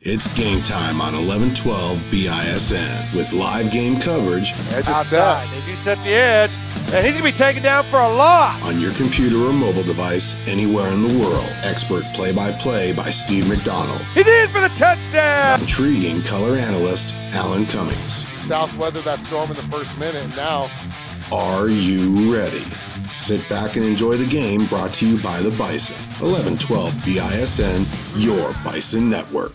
It's game time on 1112 BISN with live game coverage. Edge is set. They do set the edge, and he's going to be taken down for a loss. On your computer or mobile device, anywhere in the world. Expert play-by-play by Steve McDonald. He's in for the touchdown. Intriguing color analyst Alan Cummings. South weather that storm in the first minute, and now. Are you ready? Sit back and enjoy the game, brought to you by the Bison. 1112 BISN, your Bison network.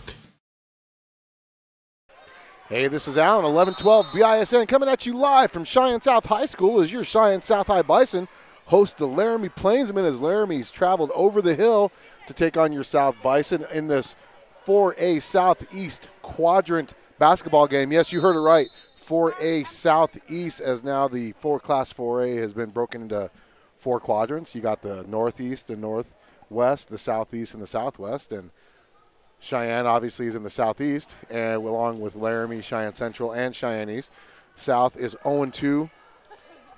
Hey, this is Alan, 1112 BISN, coming at you live from Cheyenne South High School as your Cheyenne South High Bison host the Laramie Plainsmen as Laramie's traveled over the hill to take on your South Bison in this 4A Southeast quadrant basketball game. Yes, you heard it right. 4A Southeast, as now the Class 4A has been broken into 4 quadrants. You got the Northeast, the Northwest, the Southeast, and the Southwest. And Cheyenne obviously is in the Southeast, and along with Laramie, Cheyenne Central, and Cheyenne East. South is 0-2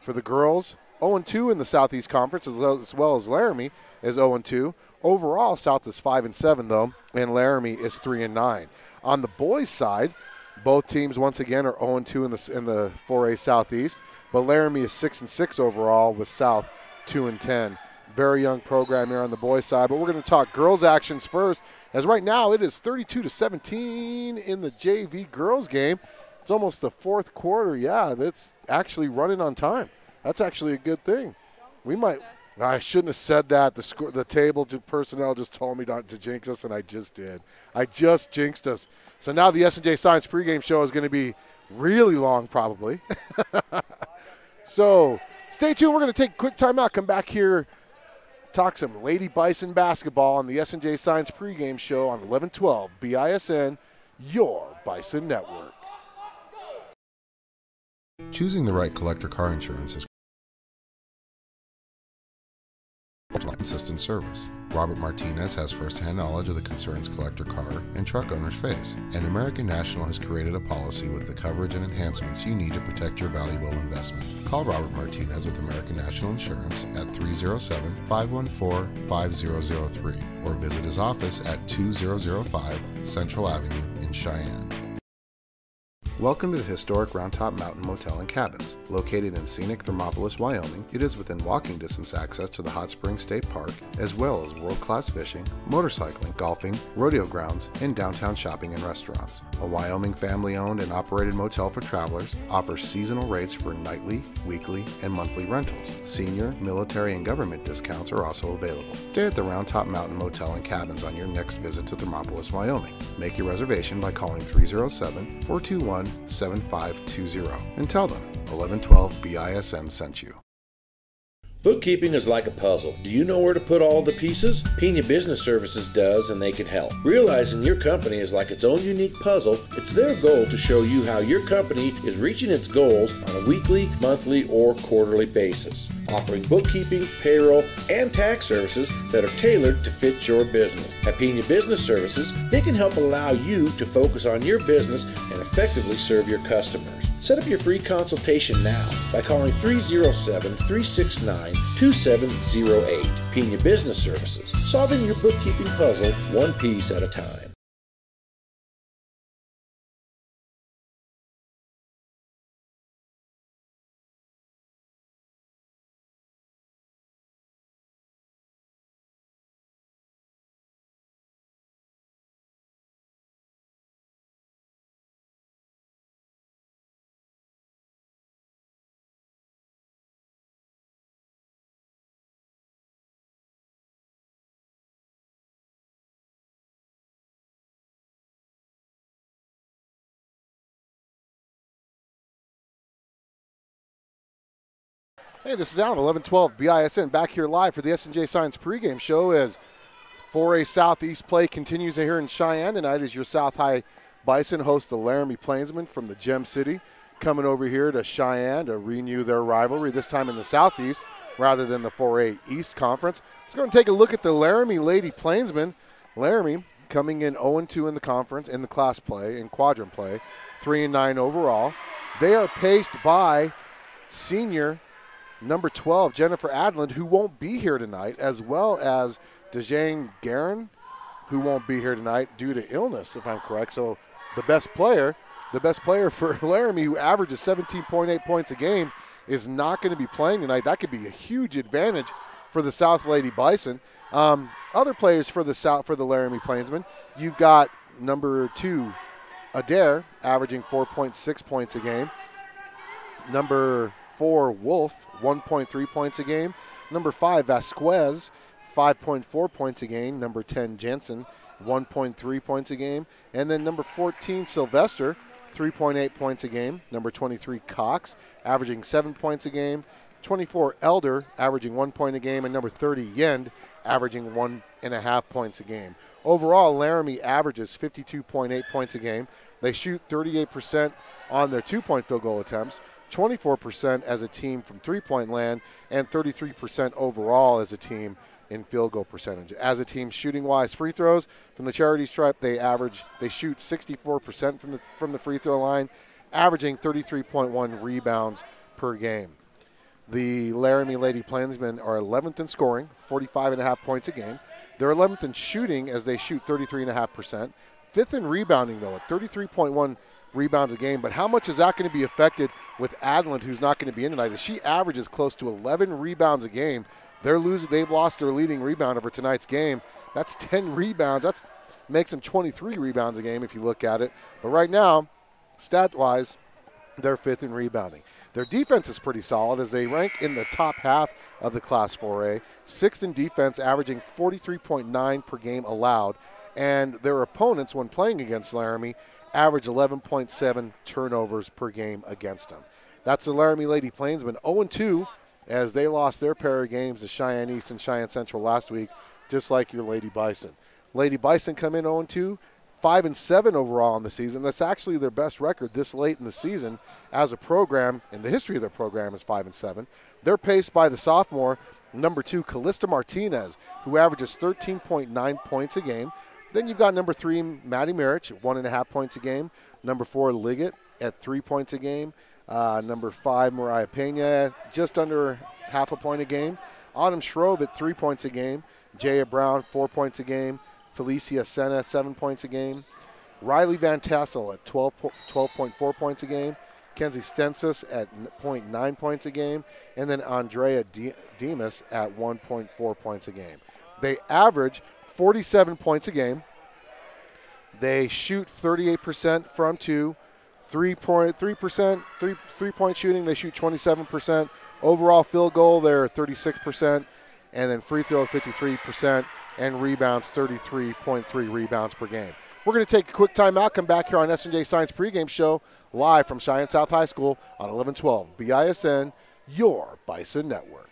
for the girls. 0-2 in the Southeast Conference, as well as Laramie is 0-2. Overall, South is 5-7, though, and Laramie is 3-9. On the boys' side, both teams, once again, are 0-2 in the 4A Southeast, but Laramie is 6-6 overall with South 2-10. Very young program here on the boys' side, but we're going to talk girls' actions first, as right now it is 32-17 in the JV girls' game. It's almost the fourth quarter. Yeah, that's actually running on time. That's actually a good thing. I shouldn't have said that. The table personnel just told me not to jinx us, and I just did. I just jinxed us. So now the S&J Signs pregame show is going to be really long probably. So stay tuned. We're going to take a quick timeout, come back here, talk some Lady Bison basketball on the S&J Signs pregame show on 1112 BISN, your Bison network. Choosing the right collector car insurance is consistent service. Robert Martinez has first-hand knowledge of the concerns collector car and truck owners face, and American National has created a policy with the coverage and enhancements you need to protect your valuable investment. Call Robert Martinez with American National Insurance at 307-514-5003 or visit his office at 2005 Central Avenue in Cheyenne. Welcome to the historic Round Top Mountain Motel and Cabins. Located in scenic Thermopolis, Wyoming, it is within walking distance access to the Hot Springs State Park, as well as world-class fishing, motorcycling, golfing, rodeo grounds, and downtown shopping and restaurants. A Wyoming family-owned and operated motel for travelers, offers seasonal rates for nightly, weekly, and monthly rentals. Senior, military, and government discounts are also available. Stay at the Round Top Mountain Motel and Cabins on your next visit to Thermopolis, Wyoming. Make your reservation by calling 307-421-7520 and tell them 1112 BISN sent you. Bookkeeping is like a puzzle. Do you know where to put all the pieces? Pena Business Services does, and they can help. Realizing your company is like its own unique puzzle, it's their goal to show you how your company is reaching its goals on a weekly, monthly, or quarterly basis. Offering bookkeeping, payroll, and tax services that are tailored to fit your business. At Pena Business Services, they can help allow you to focus on your business and effectively serve your customers. Set up your free consultation now by calling 307-369-2708. Pena Business Services, solving your bookkeeping puzzle one piece at a time. Hey, this is Alan, 1112 BISN, back here live for the S&J Signs pregame show as 4A Southeast play continues here in Cheyenne tonight as your South High Bison host the Laramie Plainsmen from the Gem City, coming over here to Cheyenne to renew their rivalry, this time in the Southeast rather than the 4A East Conference. Let's go and take a look at the Laramie Lady Plainsmen. Laramie coming in 0-2 in the conference, in the class play, in quadrant play, 3-9 overall. They are paced by senior number 12, Jennifer Adland, who won't be here tonight, as well as DeJane Guerin, who won't be here tonight due to illness, if I'm correct. So the best player for Laramie, who averages 17.8 points a game, is not going to be playing tonight. That could be a huge advantage for the South Lady Bison. Other players for the Laramie Plainsmen, you've got number 2, Adair, averaging 4.6 points a game. Number 4, Wolf, 1.3 points a game. Number 5, Vasquez, 5.4 points a game. Number 10, Jensen, 1.3 points a game. And then number 14, Sylvester, 3.8 points a game. Number 23, Cox, averaging 7 points a game. 24, Elder, averaging 1 point a game. And number 30, Yend, averaging 1.5 points a game. Overall, Laramie averages 52.8 points a game. They shoot 38% on their 2-point field goal attempts, 24% as a team from 3-point land, and 33% overall as a team in field goal percentage. As a team shooting-wise, free throws from the charity stripe, they shoot 64% from the free throw line, averaging 33.1 rebounds per game. The Laramie Lady Plainsmen are 11th in scoring, 45.5 points a game. They're 11th in shooting as they shoot 33.5%. 5th in rebounding, though, at 33.1 rebounds a game. But how much is that going to be affected with Adland, who's not going to be in tonight? As she averages close to 11 rebounds a game, they've lost their leading rebounder for tonight's game. That's 10 rebounds. That makes them 23 rebounds a game if you look at it. But right now, stat-wise, they're 5th in rebounding. Their defense is pretty solid as they rank in the top half of the Class 4A, 6th in defense, averaging 43.9 per game allowed. And their opponents, when playing against Laramie, average 11.7 turnovers per game against them. That's the Laramie Lady Plainsmen, 0-2, as they lost their pair of games to Cheyenne East and Cheyenne Central last week, just like your Lady Bison. Lady Bison come in 0-2, 5-7 overall in the season. That's actually their best record this late in the season as a program. In the history of their program is 5-7. They're paced by the sophomore, number 2, Callista Martinez, who averages 13.9 points a game. Then you've got number 3, Maddie Marich, 1.5 points a game. Number 4, Liggett at 3 points a game. Number 5, Mariah Pena, just under half a point a game. Autumn Shrove at 3 points a game. Jaya Brown, 4 points a game. Felicia Senna, 7 points a game. Riley Van Tassel at 12.4 points a game. Kenzie Stensis at 0.9 points a game. And then Andrea Demas at 1.4 points a game. They average 47 points a game. They shoot 38% from 2. 3-point shooting, they shoot 27%. Overall field goal, they're 36%. And then free throw, 53%. And rebounds, 33.3 rebounds per game. We're going to take a quick timeout, come back here on S&J Signs Pregame Show, live from Cheyenne South High School on 1112 BISN, your Bison Network.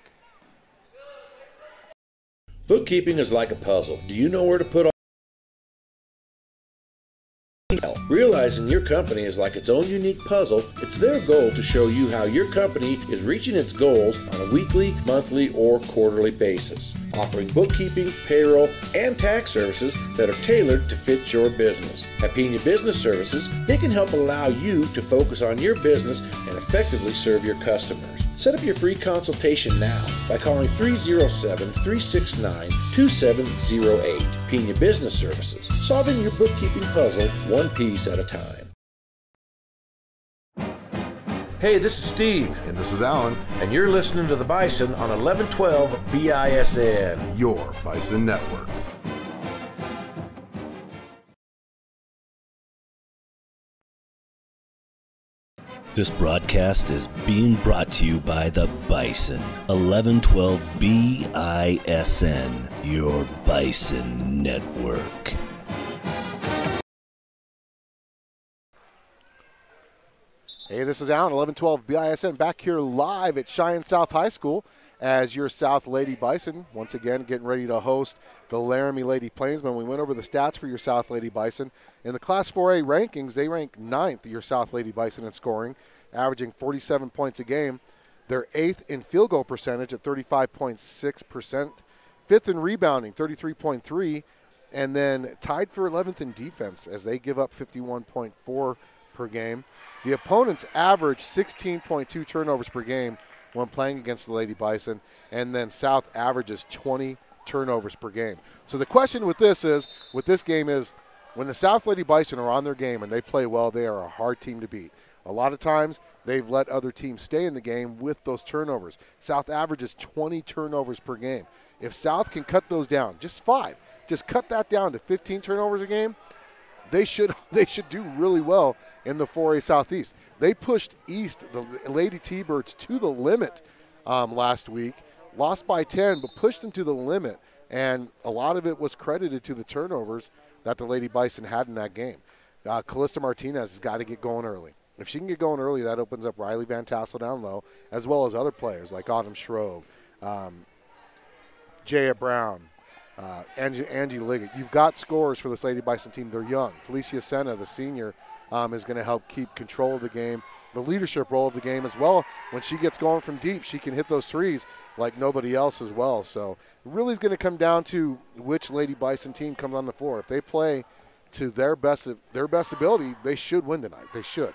Bookkeeping is like a puzzle. Do you know where to put all? Realizing your company is like its own unique puzzle, it's their goal to show you how your company is reaching its goals on a weekly, monthly, or quarterly basis, offering bookkeeping, payroll, and tax services that are tailored to fit your business. At Pena Business Services, they can help allow you to focus on your business and effectively serve your customers. Set up your free consultation now by calling 307-369-2708. Pena Business Services, solving your bookkeeping puzzle one piece at a time. Hey, this is Steve. And this is Alan, And you're listening to the Bison on 1112 BISN. your Bison Network. This broadcast is being brought to you by the Bison, 1112 BISN, your Bison Network. Hey, this is Alan, 1112 BISN, back here live at Cheyenne South High School as your South Lady Bison, once again getting ready to host the Laramie Lady Plainsmen. We went over the stats for your South Lady Bison. In the Class 4A rankings, they rank 9th, your South Lady Bison, in scoring, averaging 47 points a game. They're 8th in field goal percentage at 35.6%, 5th in rebounding, 33.3%, and then tied for 11th in defense as they give up 51.4 per game. The opponents average 16.2 turnovers per game when playing against the Lady Bison, and then South averages 20 turnovers per game. So the question with this game is, when the South Lady Bison are on their game and they play well, they are a hard team to beat. A lot of times they've let other teams stay in the game with those turnovers. South averages 20 turnovers per game. If South can cut those down, just 5, just cut that down to 15 turnovers a game, they should do really well in the 4A Southeast. They pushed East, the Lady T-Birds, to the limit last week, lost by 10, but pushed them to the limit, and a lot of it was credited to the turnovers that the Lady Bison had in that game. Callista Martinez has got to get going early. If she can get going early, that opens up Riley Van Tassel down low, as well as other players like Autumn Shrove, Jaya Brown, Angie Liggett. You've got scorers for this Lady Bison team. They're young. Felicia Senna, the senior, is going to help keep control of the game, the leadership role of the game as well. When she gets going from deep, she can hit those threes like nobody else as well. So it really is going to come down to which Lady Bison team comes on the floor. If they play to their best ability, they should win tonight. They should.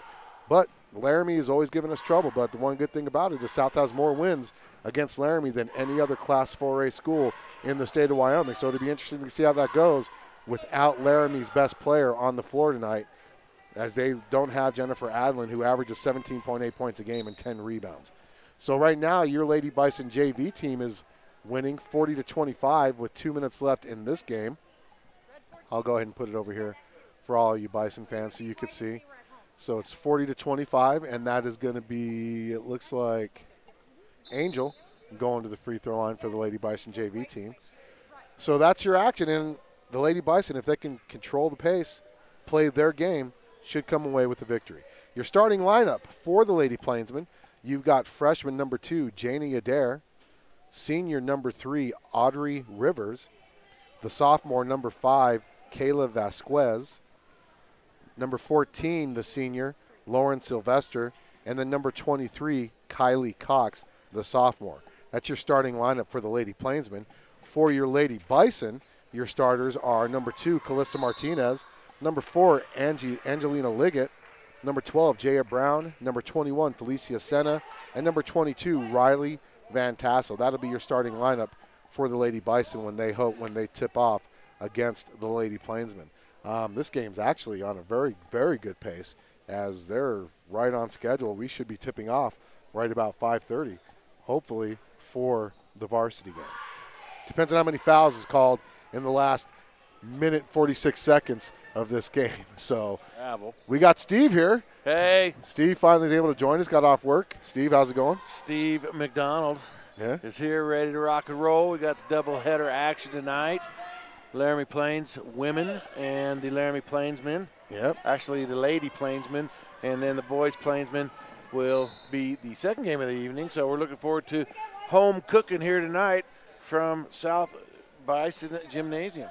But Laramie has always given us trouble. But the one good thing about it is South has more wins against Laramie than any other Class 4A school in the state of Wyoming. So it'll be interesting to see how that goes without Laramie's best player on the floor tonight, as they don't have Jennifer Adlin, who averages 17.8 points a game and 10 rebounds. So right now, your Lady Bison JV team is winning 40-25 with 2 minutes left in this game. I'll go ahead and put it over here for all you Bison fans so you can see. So it's 40-25, and that is going to be, it looks like, Angel going to the free throw line for the Lady Bison JV team. So that's your action, and the Lady Bison, if they can control the pace, play their game, should come away with the victory. Your starting lineup for the Lady Plainsmen, you've got freshman number 2, Janie Adair, senior number 3, Audrey Rivers, the sophomore number 5, Kayla Vasquez, number 14, the senior, Lauren Sylvester, and then number 23, Kylie Cox, the sophomore. That's your starting lineup for the Lady Plainsmen. For your Lady Bison, your starters are number 2, Callista Martinez, number 4, Angelina Liggett, number 12, Jaya Brown, number 21, Felicia Senna, and number 22, Riley Van Tassel. That'll be your starting lineup for the Lady Bison when they tip off against the Lady Plainsmen. This game's actually on a very, very good pace, as they're right on schedule. We should be tipping off right about 5:30, hopefully, for the varsity game. Depends on how many fouls is called in the last minute 46 seconds of this game. So we got Steve here. Hey. Steve finally is able to join us, got off work. Steve, how's it going? Steve McDonald is here, ready to rock and roll. We got the doubleheader action tonight. Laramie Plains women and the Laramie Plainsmen. Yep. Actually, the Lady Plainsmen and then the boys Plainsmen will be the second game of the evening. So we're looking forward to home cooking here tonight from South Bison Gymnasium.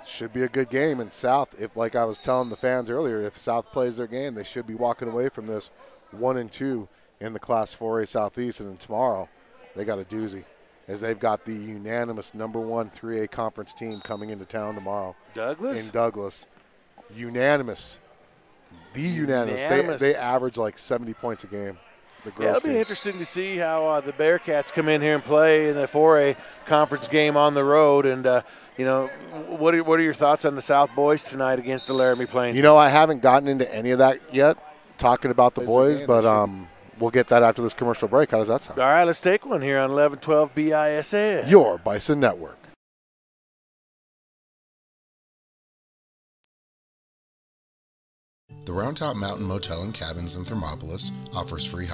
Should be a good game in South. If, like I was telling the fans earlier, if South plays their game, they should be walking away from this 1-2 in the Class 4A Southeast. And then tomorrow, they got a doozy, as they've got the unanimous number 1 3A conference team coming into town tomorrow. Douglas? In Douglas. Unanimous. The unanimous. They average like 70 points a game. It'll be interesting to see how the Bearcats come in here and play in the 4A conference game on the road. And, what are your thoughts on the South boys tonight against the Laramie Plains? I haven't gotten into any of that yet, talking about the boys, but we'll get that after this commercial break. How does that sound? All right, let's take one here on 1112 BISN. Your Bison Network. The Round Top Mountain Motel and Cabins in Thermopolis offers free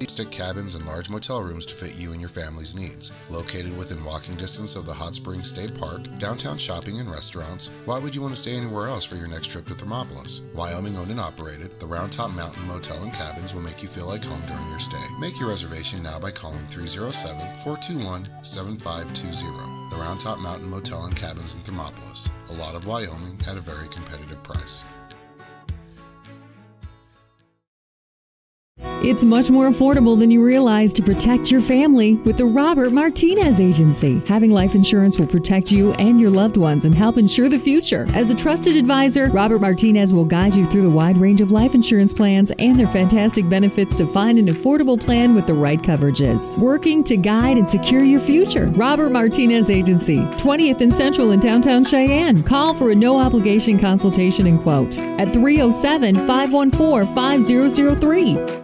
stick cabins and large motel rooms to fit you and your family's needs. Located within walking distance of the Hot Springs State Park, downtown shopping and restaurants, why would you want to stay anywhere else for your next trip to Thermopolis? Wyoming owned and operated, the Round Top Mountain Motel and Cabins will make you feel like home during your stay. Make your reservation now by calling 307-421-7520. The Round Top Mountain Motel and Cabins in Thermopolis. A lot of Wyoming at a very competitive price. It's much more affordable than you realize to protect your family with the Robert Martinez Agency. Having life insurance will protect you and your loved ones and help ensure the future. As a trusted advisor, Robert Martinez will guide you through the wide range of life insurance plans and their fantastic benefits to find an affordable plan with the right coverages. Working to guide and secure your future. Robert Martinez Agency, 20th and Central in downtown Cheyenne. Call for a no-obligation consultation and quote at 307-514-5003.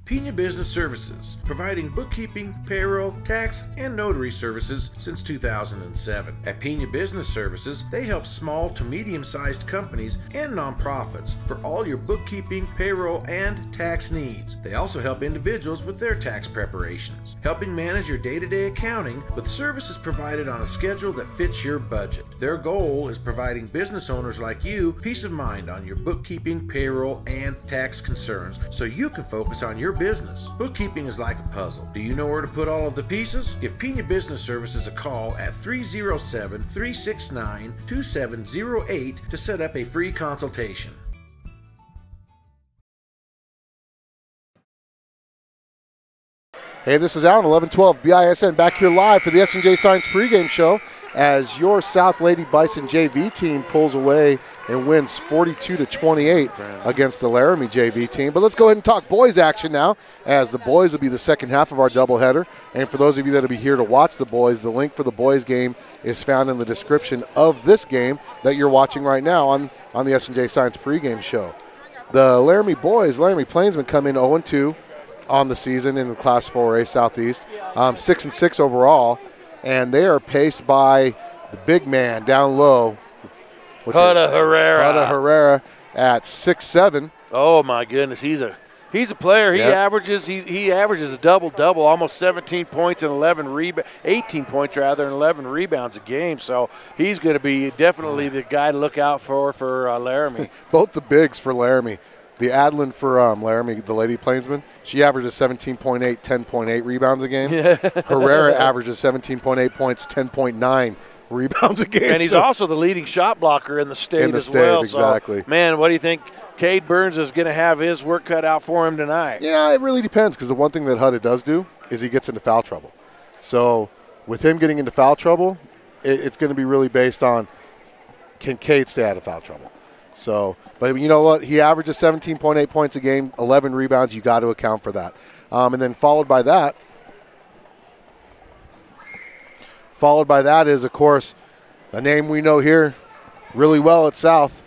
Pena Business Services, providing bookkeeping, payroll, tax, and notary services since 2007. At Pena Business Services, they help small to medium-sized companies and nonprofits for all your bookkeeping, payroll, and tax needs. They also help individuals with their tax preparations, helping manage your day-to-day accounting with services provided on a schedule that fits your budget. Their goal is providing business owners like you peace of mind on your bookkeeping, payroll, and tax concerns so you can focus on your business. Bookkeeping is like a puzzle. Do you know where to put all of the pieces? Give Pena Business Services a call at 307-369-2708 to set up a free consultation. Hey, this is Alan, 1112 BISN, back here live for the S&J Signs Pregame Show as your South Lady Bison JV team pulls away and wins 42-28 against the Laramie JV team. But let's go ahead and talk boys action now, as the boys will be the second half of our doubleheader. And for those of you that will be here to watch the boys, the link for the boys game is found in the description of this game that you're watching right now on the S&J Signs Pregame Show. The Laramie boys, Laramie Plainsmen, come in 0-2 on the season in the Class 4A Southeast, 6-6 overall, and they are paced by the big man down low. Hudda Herrera at 6'7". Oh my goodness, he's a player. He averages a double, almost 17 points and 18 points rather, and 11 rebounds a game. So he's going to be definitely the guy to look out for Laramie. Both the bigs for Laramie. The Adlin for Laramie, the Lady Plainsman, she averages 17.8, 10.8 rebounds a game. Herrera averages 17.8 points, 10.9 rebounds a game. And he's also the leading shot blocker in the state as well. Exactly. So, man, what do you think? Cade Burns is going to have his work cut out for him tonight. Yeah, it really depends, because the one thing that Hudda does do is he gets into foul trouble. So with him getting into foul trouble, it's going to be really based on, can Cade stay out of foul trouble? So, but you know what? He averages 17.8 points a game, 11 rebounds. You got to account for that. And then followed by that is, of course, a name we know here really well at South,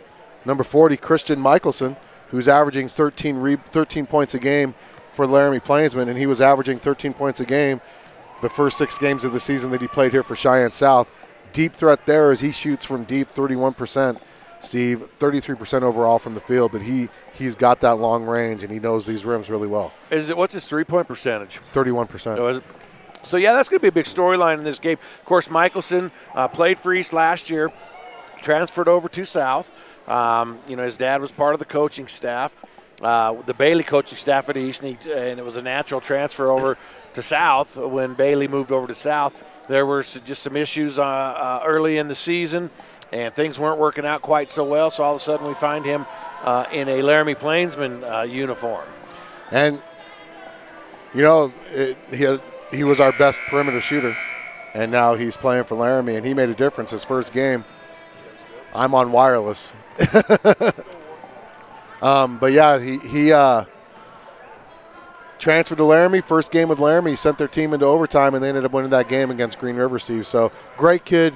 number 40, Christian Michelson, who's averaging 13 points a game for Laramie Plainsmen, and he was averaging 13 points a game the first 6 games of the season that he played here for Cheyenne South. Deep threat there as he shoots from deep, 31%. Steve, 33% overall from the field, but he's got that long range and he knows these rims really well. What's his 3-point percentage? 31%. So yeah, that's going to be a big storyline in this game. Of course, Michelson played for East last year, transferred over to South. His dad was part of the coaching staff, the Bailey coaching staff at East, and it was a natural transfer over to South when Bailey moved over to South. There were just some issues early in the season, and things weren't working out quite so well, so all of a sudden we find him in a Laramie Plainsman uniform. And, he was our best perimeter shooter, and now he's playing for Laramie, and he made a difference his first game. I'm on wireless. But, yeah, he transferred to Laramie. First game with Laramie, sent their team into overtime, and they ended up winning that game against Green River, Steve. So, great kid,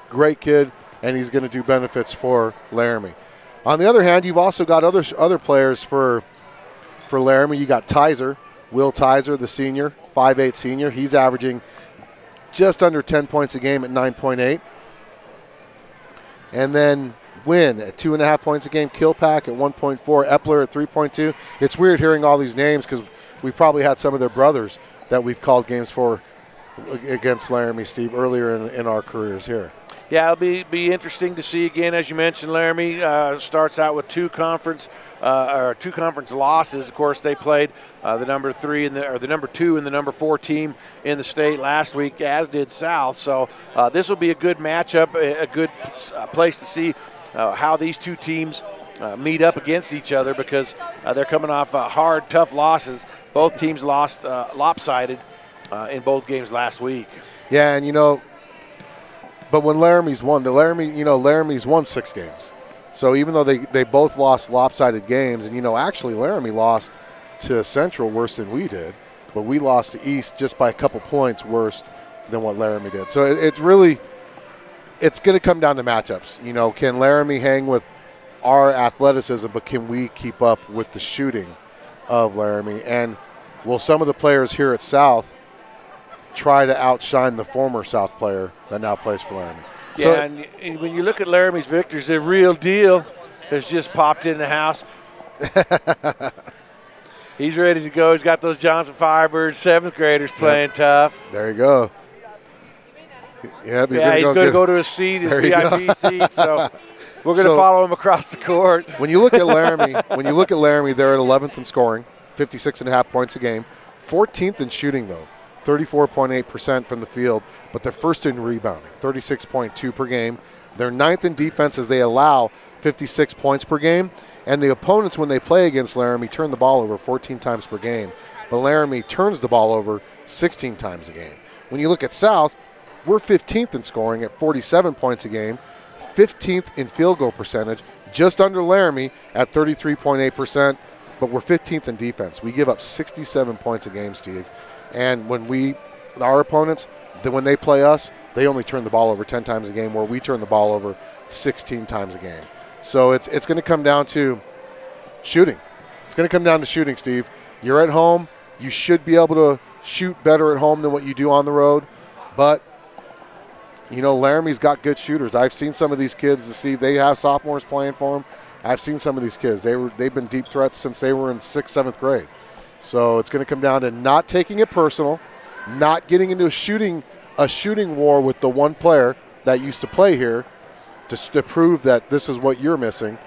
and he's going to do benefits for Laramie. On the other hand, you've also got other players for Laramie. You got Will Tizer, the senior, 5'8" senior. He's averaging just under 10 points a game at 9.8. And then Wynn at 2.5 points a game, Kilpack at 1.4, Epler at 3.2. It's weird hearing all these names because we probably had some of their brothers that we've called games for against Laramie, Steve, earlier in our careers here. Yeah, it'll be interesting to see again. As you mentioned, Laramie starts out with two conference losses. Of course, they played the number 2 and the number 4 team in the state last week, as did South. So this will be a good matchup, a good place to see how these two teams meet up against each other, because they're coming off hard, tough losses. both teams lost lopsided in both games last week. Yeah, and but when Laramie's won, Laramie's won 6 games. So even though they both lost lopsided games, and actually Laramie lost to Central worse than we did, but we lost to East just by a couple points worse than what Laramie did. So it's going to come down to matchups. Can Laramie hang with our athleticism, but can we keep up with the shooting of Laramie? And will some of the players here at South try to outshine the former South player that now plays for Laramie? Yeah, and when you look at Laramie's victors, the real deal has just popped in the house. He's ready to go. He's got those Johnson Firebirds 7th graders playing tough. There you go. Yep, he's going to go to his seat, his VIP seat. So we're going to follow him across the court. When you look at Laramie, they're at 11th in scoring, 56.5 points a game, 14th in shooting though, 34.8% from the field, but they're first in rebounding, 36.2 per game. They're 9th in defense as they allow 56 points per game. And the opponents, when they play against Laramie, turn the ball over 14 times per game. But Laramie turns the ball over 16 times a game. When you look at South, we're 15th in scoring at 47 points a game, 15th in field goal percentage, just under Laramie at 33.8%, but we're 15th in defense. We give up 67 points a game, Steve. And when our opponents, when they play us, they only turn the ball over 10 times a game, where we turn the ball over 16 times a game. So it's going to come down to shooting. It's going to come down to shooting, Steve. You're at home. You should be able to shoot better at home than what you do on the road. But, Laramie's got good shooters. I've seen some of these kids, Steve. They have sophomores playing for them. I've seen some of these kids. They've been deep threats since they were in 6th, 7th grade. So it's going to come down to not taking it personal, not getting into a shooting war with the one player that used to play here, to prove that this is what you're missing.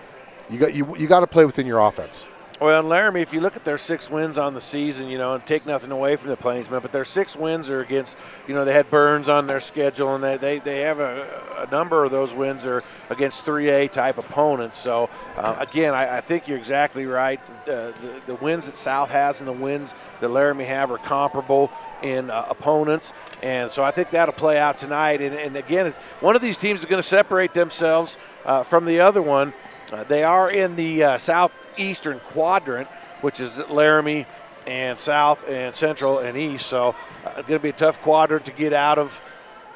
You got to play within your offense. Well, in Laramie, if you look at their 6 wins on the season, and take nothing away from the Plainsmen, but their 6 wins are against, they had Burns on their schedule, and they have a number of those wins are against 3A type opponents. So, again, I think you're exactly right. The wins that South has and the wins that Laramie have are comparable in opponents. And so I think that'll play out tonight. And again, one of these teams is going to separate themselves from the other one. They are in the southeastern quadrant, which is Laramie and South and Central and East. So it's going to be a tough quadrant to get out of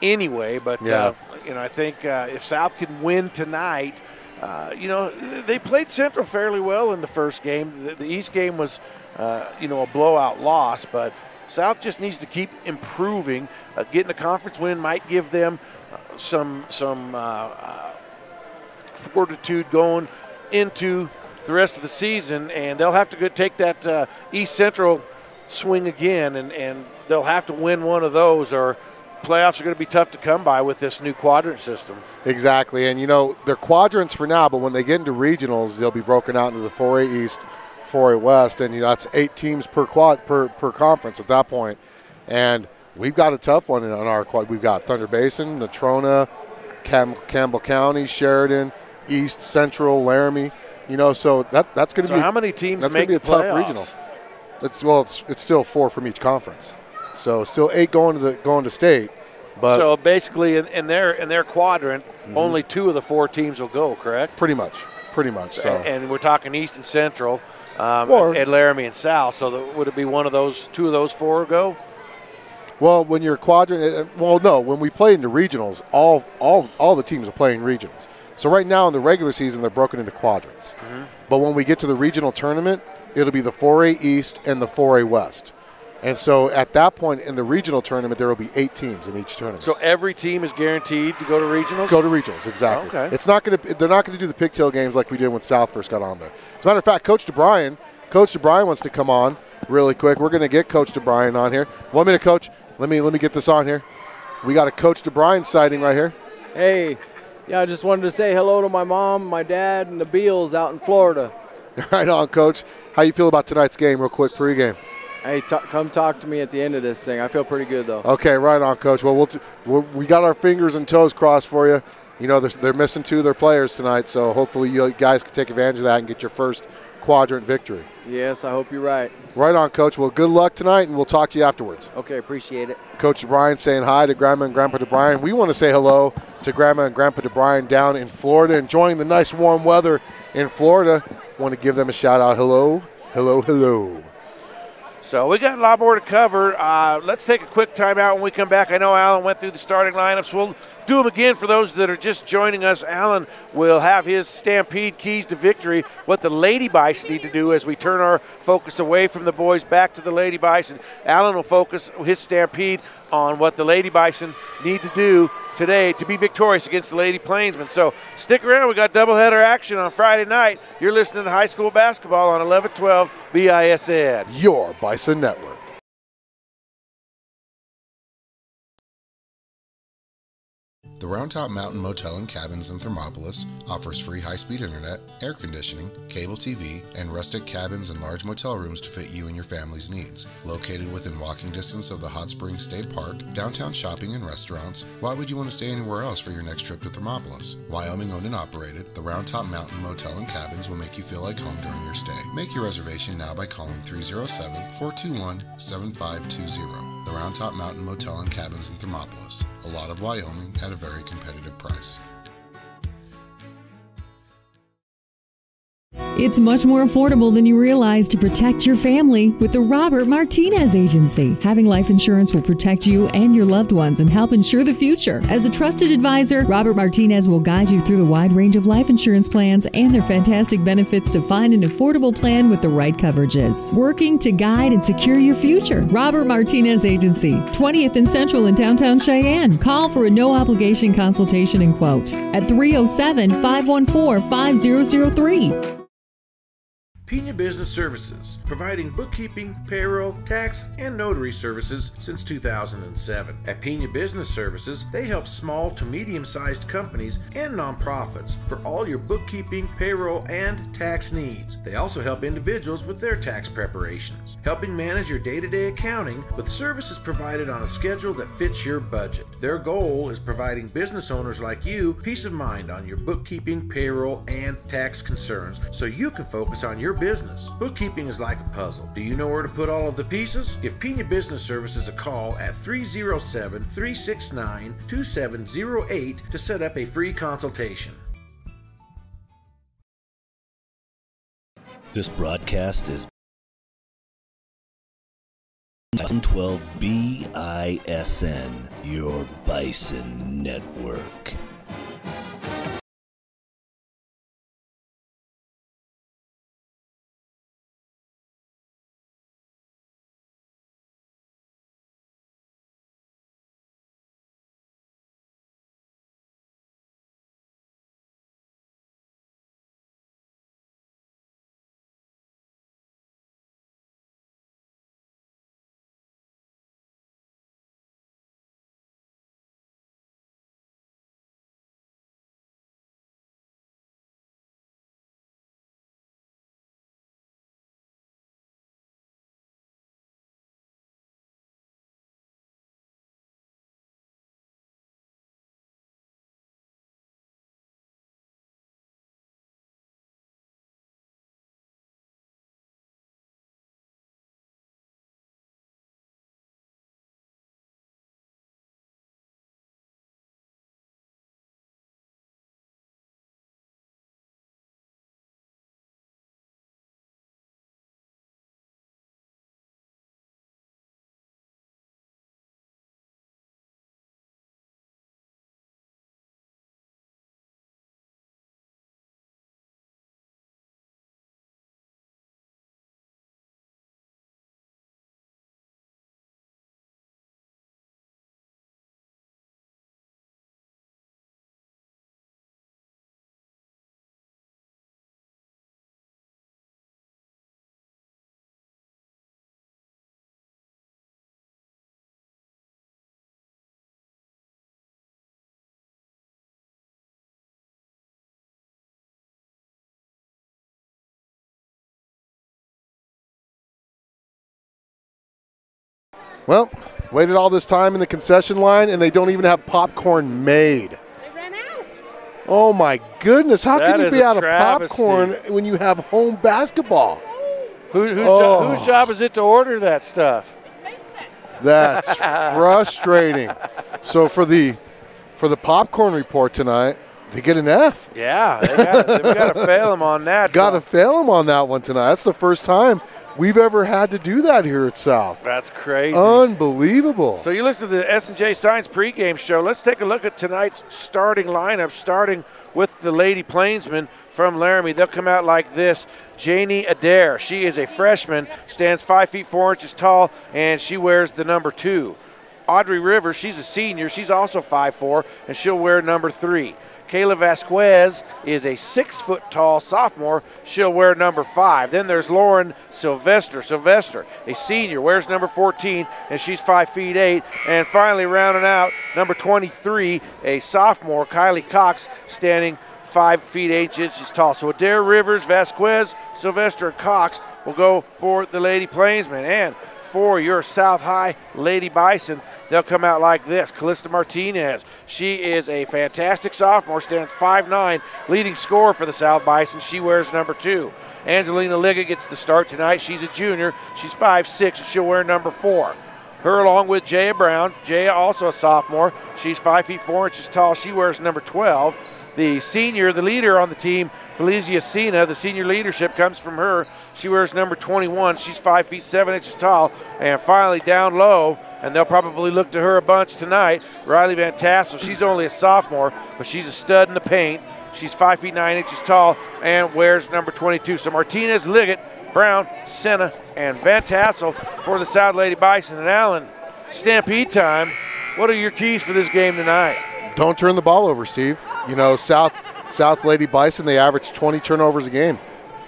anyway. But, I think if South can win tonight, they played Central fairly well in the first game. The East game was, a blowout loss. But South just needs to keep improving. Getting a conference win might give them some fortitude going into the rest of the season, and they'll have to take that East Central swing again, and they'll have to win one of those, or playoffs are going to be tough to come by with this new quadrant system. Exactly, and they're quadrants for now, but when they get into regionals, they'll be broken out into the 4A East, 4A West, and that's 8 teams per conference at that point. And we've got a tough one on our quad. We've got Thunder Basin, Natrona, Campbell County, Sheridan, East, Central, Laramie, so that's going to be. How many teams? That's going to be a tough regional. It's still 4 from each conference, so still 8 going to state. But so basically, in their quadrant, only 2 of the 4 teams will go. Correct? Pretty much. So and we're talking East and Central, and Laramie and South. So would it be 2 of those 4 go? Well, when you're quadrant, no. When we play in the regionals, all the teams are playing regionals. So right now in the regular season, they're broken into quadrants. But when we get to the regional tournament, it'll be the 4A East and the 4A West. And so at that point in the regional tournament, there will be 8 teams in each tournament. So every team is guaranteed to go to regionals? Go to regionals, exactly. Okay. They're not going to do the pigtail games like we did when South first got on there. As a matter of fact, Coach DeBryan wants to come on really quick. We're going to get Coach DeBryan on here. 1 minute, Coach. Let me get this on here. We got a Coach DeBryan sighting right here. Hey. Yeah, I just wanted to say hello to my mom, my dad, and the Beals out in Florida. Right on, Coach. How you feel about tonight's game, real quick, pregame? Hey, come talk to me at the end of this thing. I feel pretty good, though. Okay, right on, Coach. Well, we got our fingers and toes crossed for you. They're missing 2 of their players tonight, so hopefully you guys can take advantage of that and get your first quadrant victory. Yes, I hope you're right. Right on, Coach. Well, good luck tonight, and we'll talk to you afterwards. Okay, appreciate it. Coach O'Brien saying hi to Grandma and Grandpa DeBryan. We want to say hello to Grandma and Grandpa DeBryan down in Florida, enjoying the nice warm weather in Florida. Want to give them a shout-out. Hello, hello, hello. So we got a lot more to cover. Let's take a quick timeout when we come back. I know Alan went through the starting lineups. We'll do them again for those that are just joining us. Alan will have his Stampede keys to victory, what the Lady Bison need to do as we turn our focus away from the boys back to the Lady Bison. Alan will focus his Stampede on what the Lady Bison need to do today to be victorious against the Lady Plainsmen. So stick around. We got doubleheader action on Friday night. You're listening to high school basketball on 1112 BISN. Your Bison Network. The Round Top Mountain Motel and Cabins in Thermopolis offers free high-speed internet, air conditioning, cable TV, and rustic cabins and large motel rooms to fit you and your family's needs. Located within walking distance of the Hot Springs State Park, downtown shopping and restaurants, why would you want to stay anywhere else for your next trip to Thermopolis? Wyoming owned and operated, the Round Top Mountain Motel and Cabins will make you feel like home during your stay. Make your reservation now by calling 307-421-7520. The Round Top Mountain Motel and Cabins in Thermopolis. A lot of Wyoming at a very competitive price. It's much more affordable than you realize to protect your family with the Robert Martinez Agency. Having life insurance will protect you and your loved ones and help ensure the future. As a trusted advisor, Robert Martinez will guide you through the wide range of life insurance plans and their fantastic benefits to find an affordable plan with the right coverages. Working to guide and secure your future. Robert Martinez Agency, 20th and Central in downtown Cheyenne. Call for a no-obligation consultation and quote at 307-514-5003. Pena Business Services, providing bookkeeping, payroll, tax, and notary services since 2007. At Pena Business Services, they help small to medium-sized companies and nonprofits for all your bookkeeping, payroll, and tax needs. They also help individuals with their tax preparations, helping manage your day-to-day accounting with services provided on a schedule that fits your budget. Their goal is providing business owners like you peace of mind on your bookkeeping, payroll, and tax concerns so you can focus on your business. Bookkeeping is like a puzzle. Do you know where to put all of the pieces? Give Pena Business Services a call at 307-369-2708 to set up a free consultation. This broadcast is 12 BISN, your Bison Network. Well, waited all this time in the concession line, and they don't even have popcorn made. They ran out. Oh, my goodness. How That can you is be a out of travesty. popcorn when you have home basketball? Whose job is it to order that stuff? That's frustrating. So for the popcorn report tonight, they get an F. Yeah, they've got to fail them on that. Got to fail them on that one tonight. That's the first time we've ever had to do that here at South. That's crazy. Unbelievable. So you listen to the S&J Signs pregame show. Let's take a look at tonight's starting lineup, starting with the Lady Plainsmen from Laramie. They'll come out like this. Janie Adair, she is a freshman, stands 5 feet 4 inches tall, and she wears the number 2. Audrey Rivers, she's a senior. She's also 5'4", and she'll wear number 3. Kayla Vasquez is a 6 foot tall sophomore. She'll wear number 5. Then there's Lauren Sylvester, a senior, wears number 14, and she's 5 feet 8. And finally rounding out, number 23, a sophomore, Kylie Cox, standing 5 feet 8 inches tall. So Adair, Rivers, Vasquez, Sylvester, and Cox will go for the Lady Plainsmen. And for your South High Lady Bison, they'll come out like this. Callista Martinez, she is a fantastic sophomore, stands 5'9", leading scorer for the South Bison. She wears number 2. Angelina Liga gets the start tonight. She's a junior. She's 5'6", and she'll wear number 4. Her along with Jaya Brown. Jaya also a sophomore. She's 5 feet 4 inches tall. She wears number 12. The senior, the leader on the team, Felicia Sina, the senior leadership comes from her. She wears number 21. She's 5 feet 7 inches tall. And finally down low, and they'll probably look to her a bunch tonight, Riley Van Tassel. She's only a sophomore, but she's a stud in the paint. She's 5 feet 9 inches tall and wears number 22. So Martinez, Liggett, Brown, Senna, and Van Tassel for the South Lady Bison. And Allen, Stampede time. What are your keys for this game tonight? Don't turn the ball over, Steve. You know, South Lady Bison, they average 20 turnovers a game.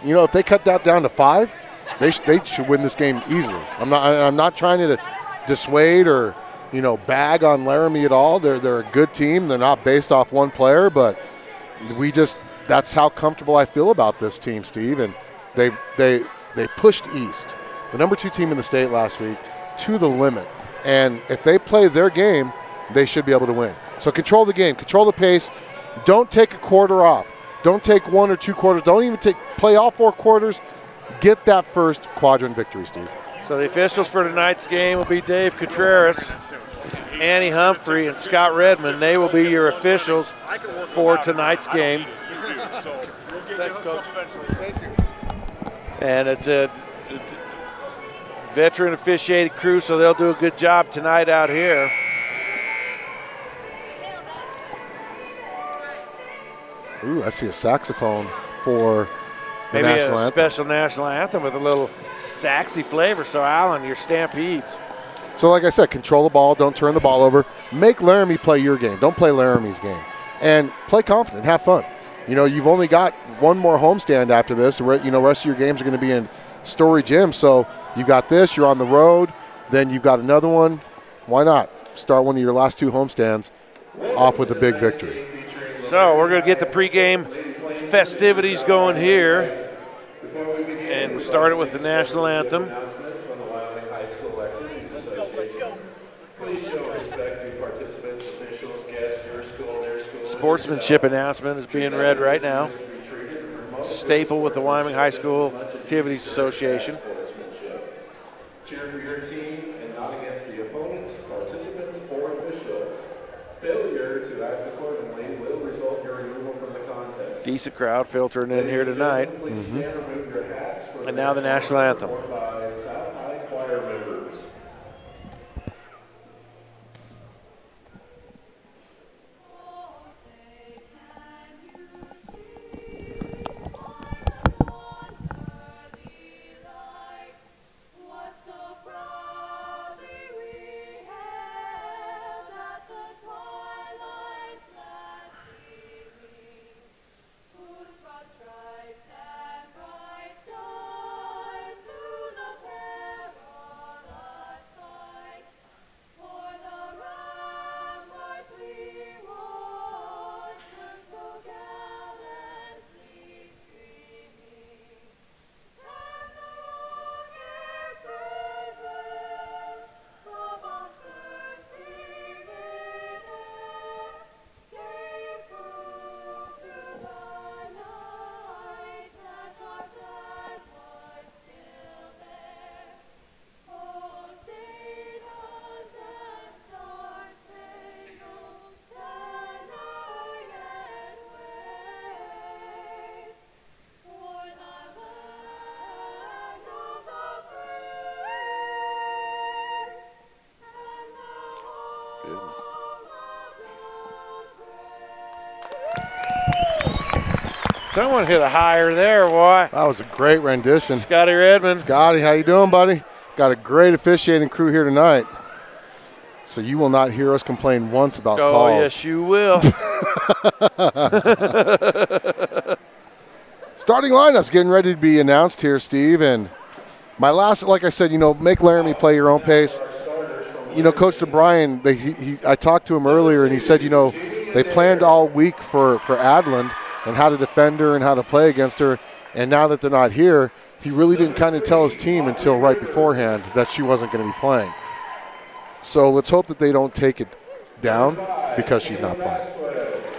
You know, if they cut that down to 5, they should win this game easily. I'm not trying to dissuade or, you know, bag on Laramie at all. They're a good team. They're not based off one player, but that's how comfortable I feel about this team, Steve. And they pushed East, the number 2 team in the state last week, to the limit. And if they play their game, they should be able to win. So control the game, control the pace. Don't take a quarter off. Don't take 1 or 2 quarters. Don't even play all 4 quarters. Get that first quadrant victory, Steve. So the officials for tonight's game will be Dave Contreras, Annie Humphrey, and Scott Redmond. They will be your officials for tonight's game. Thanks, Coach. And it's a veteran officiated crew, so they'll do a good job tonight out here. Ooh, I see a saxophone for the maybe national a anthem. Special national anthem with a little saxy flavor. So, Allen, your Stampedes. So, like I said, control the ball. Don't turn the ball over. Make Laramie play your game. Don't play Laramie's game. And play confident. Have fun. You know, you've only got one more homestand after this. You know, rest of your games are going to be in Story Gym. So, you got this. You're on the road. Then you've got another one. Why not start one of your last 2 homestands off with a big victory? So we're going to get the pregame festivities going here. And we'll start it with the national anthem. Sportsmanship announcement is being read right now. Staple with the Wyoming High School Activities Association. Cheer for your team and not against the opponents, participants, or officials. Failure to act accordingly will result in your removal from the contest. Decent crowd filtering in here tonight. And now the national anthem. By South High choir members. Stripes and bright stars through the Someone hit a higher there, boy. That was a great rendition. Scotty Redmond. Scotty, how you doing, buddy? Got a great officiating crew here tonight. So you will not hear us complain once about calls. Oh, yes, you will. Starting lineups getting ready to be announced here, Steve. And my last, like I said, make Laramie play your own pace. Coach DeBryan, I talked to him earlier, and he said, they planned all week for Adland and how to defend her and how to play against her. And now that they're not here, he really didn't kind of tell his team until right beforehand that she wasn't going to be playing. So let's hope that they don't take it down because she's not playing.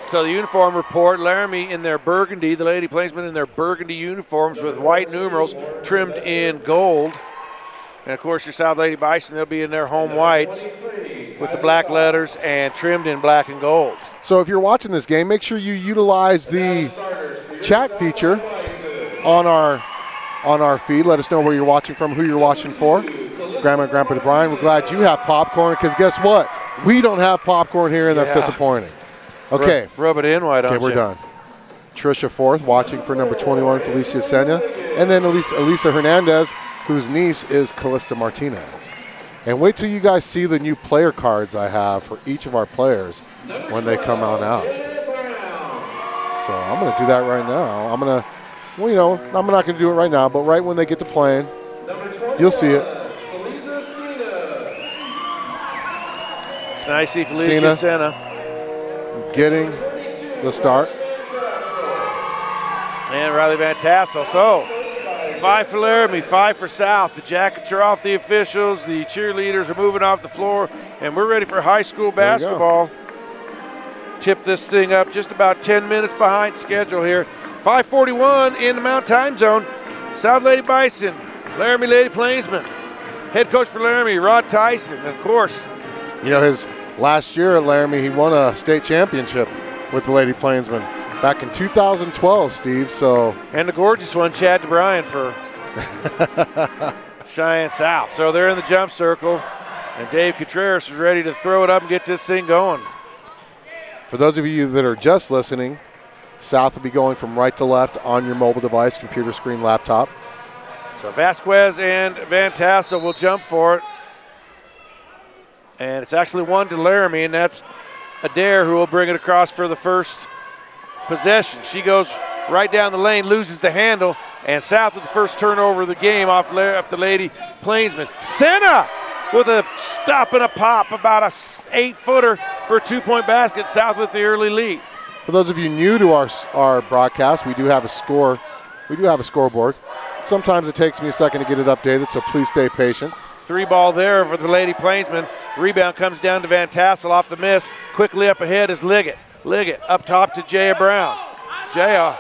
So the uniform report, Laramie in their burgundy, the Lady Plainsmen in their burgundy uniforms with white numerals trimmed in gold. And, of course, your South Lady Bison, they'll be in their home whites with the black letters and trimmed in black and gold. So if you're watching this game, make sure you utilize the chat feature on our feed. Let us know where you're watching from, who you're watching for. Grandma and Grandpa DeBryan, we're glad you have popcorn because guess what? We don't have popcorn here, and that's disappointing. Okay. Rub it in, why don't you? Okay, we're done. Trisha Forth watching for number 21, Felicia Sena. And then Elisa Hernandez, whose niece is Callista Martinez. And wait till you guys see the new player cards I have for each of our players when they come out announced. So I'm going to do that right now. I'm not going to do it right now, but right when they get to playing, you'll see it. It's nice to see Felicia Sena getting the start. And Riley Van Tassel. So 5 for Laramie, 5 for South. The jackets are off the officials. The cheerleaders are moving off the floor. And we're ready for high school basketball. Tip this thing up just about 10 minutes behind schedule here. 5:41 in the Mountain Time Zone. South Lady Bison, Laramie Lady Plainsmen. Head coach for Laramie, Rod Tyson. And of course, his last year at Laramie, he won a state championship with the Lady Plainsmen back in 2012, Steve. So, and the gorgeous one, Chad DeBryan for Cheyenne South. So they're in the jump circle, and Dave Contreras is ready to throw it up and get this thing going. For those of you that are just listening, South will be going from right to left on your mobile device, computer screen, laptop. So Vasquez and Van Tassel will jump for it. And it's actually 1 to Laramie, and that's Adair who will bring it across for the first possession. She goes right down the lane, loses the handle, and South with the first turnover of the game off the Lady Plainsmen. Sena with a stop and a pop, about a 8-footer for a 2-point basket. South with the early lead. For those of you new to our broadcast, we do have a score. We do have a scoreboard. Sometimes it takes me a second to get it updated, so please stay patient. 3 ball there for the Lady Plainsmen. Rebound comes down to Van Tassel off the miss. Quickly up ahead is Liggett. Liggett up top to Jaya Brown. Jaya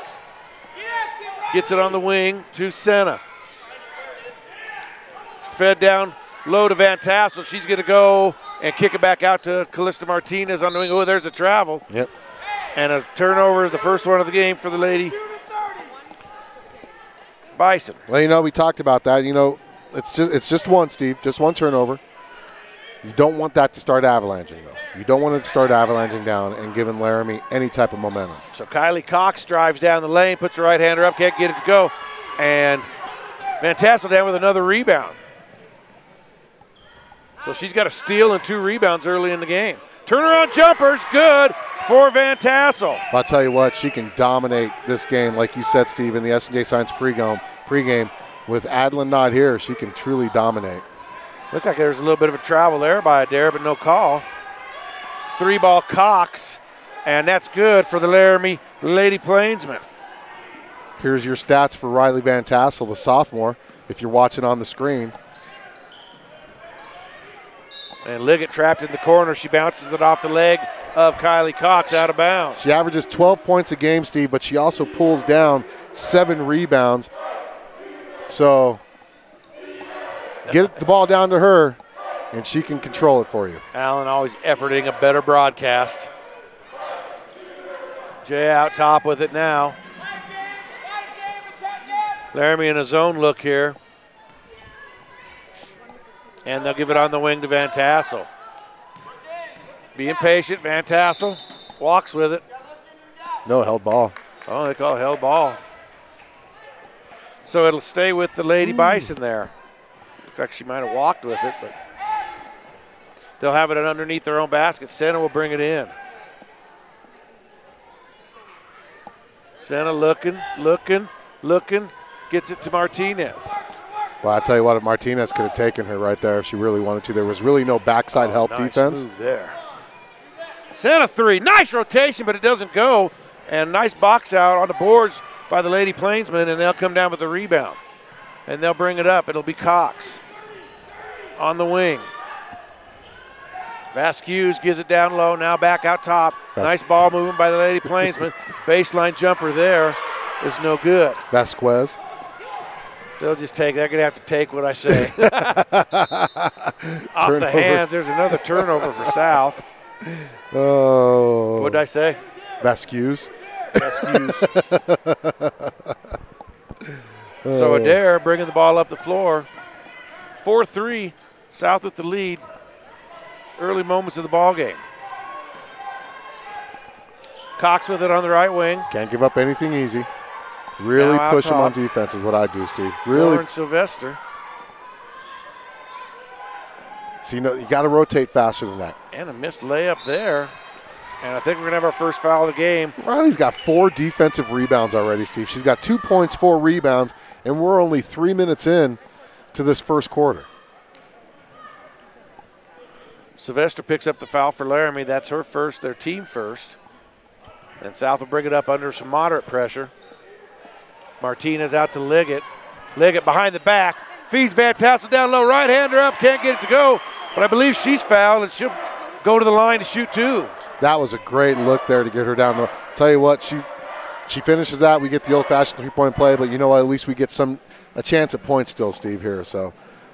gets it on the wing to Sena. Fed down low to Van Tassel. She's going to go and kick it back out to Callista Martinez on the wing. Oh, there's a travel. Yep. And a turnover is the first one of the game for the Lady Bison. Well, we talked about that. It's just one, Steve, just one turnover. You don't want that to start avalanching, though. You don't want it to start avalanching down and giving Laramie any type of momentum. So Kylie Cox drives down the lane, puts her right-hander up, can't get it to go. And Van Tassel down with another rebound. So she's got a steal and 2 rebounds early in the game. Turnaround jumpers, good for Van Tassel. I'll tell you what, she can dominate this game, like you said, Steve, in the S&J Signs pregame. With Adlin not here, she can truly dominate. Looked like there was a little bit of a travel there by Adair, but no call. 3 ball Cox, and that's good for the Laramie Lady Plainsmen. Here's your stats for Riley Van Tassel, the sophomore, if you're watching on the screen. And Liggett trapped in the corner. She bounces it off the leg of Kylie Cox out of bounds. She averages 12 points a game, Steve, but she also pulls down 7 rebounds. So get the ball down to her, and she can control it for you. Allen always efforting a better broadcast. Jay out top with it now. Laramie in a zone look here. And they'll give it on the wing to Van Tassel. Being patient, Van Tassel walks with it. No held ball. Oh, they call it held ball. So it'll stay with the Lady Bison there. Looks like she might have walked with it, but they'll have it underneath their own basket. Senna will bring it in. Senna looking, gets it to Martinez. Well, I tell you what, if Martinez could have taken her right there if she really wanted to. There was really no backside help nice defense. Move there. Senna three, nice rotation, but it doesn't go. And nice box out on the boards by the Lady Plainsmen, and they'll come down with the rebound. And they'll bring it up. It'll be Cox on the wing. Vasquez gives it down low, now back out top. Nice ball movement by the Lady Plainsmen. Baseline jumper there is no good. Vasquez. They'll just take, they're going to have to take what I say. Off the hands, there's another turnover for South. Oh. What did I say? Vasquez. So Adair bringing the ball up the floor. 4-3, South with the lead. Early moments of the ball game. Cox with it on the right wing. Can't give up anything easy. Really push them on defense is what I do, Steve. Really. Lauren Sylvester. See, you got to rotate faster than that. And a missed layup there. And I think we're going to have our first foul of the game. Riley's got 4 defensive rebounds already, Steve. She's got 2 points, 4 rebounds, and we're only 3 minutes in to this first quarter. Sylvester picks up the foul for Laramie. That's her first, their team first. And South will bring it up under some moderate pressure. Martinez out to Liggett. Liggett behind the back. Feeds Van Tassel down low. Right-hander up. Can't get it to go. But I believe she's fouled, and she'll go to the line to shoot 2. That was a great look there to get her down. Tell you what, she finishes that. We get the old-fashioned three-point play, but you know what? At least we get a chance at points still, Steve, here. So,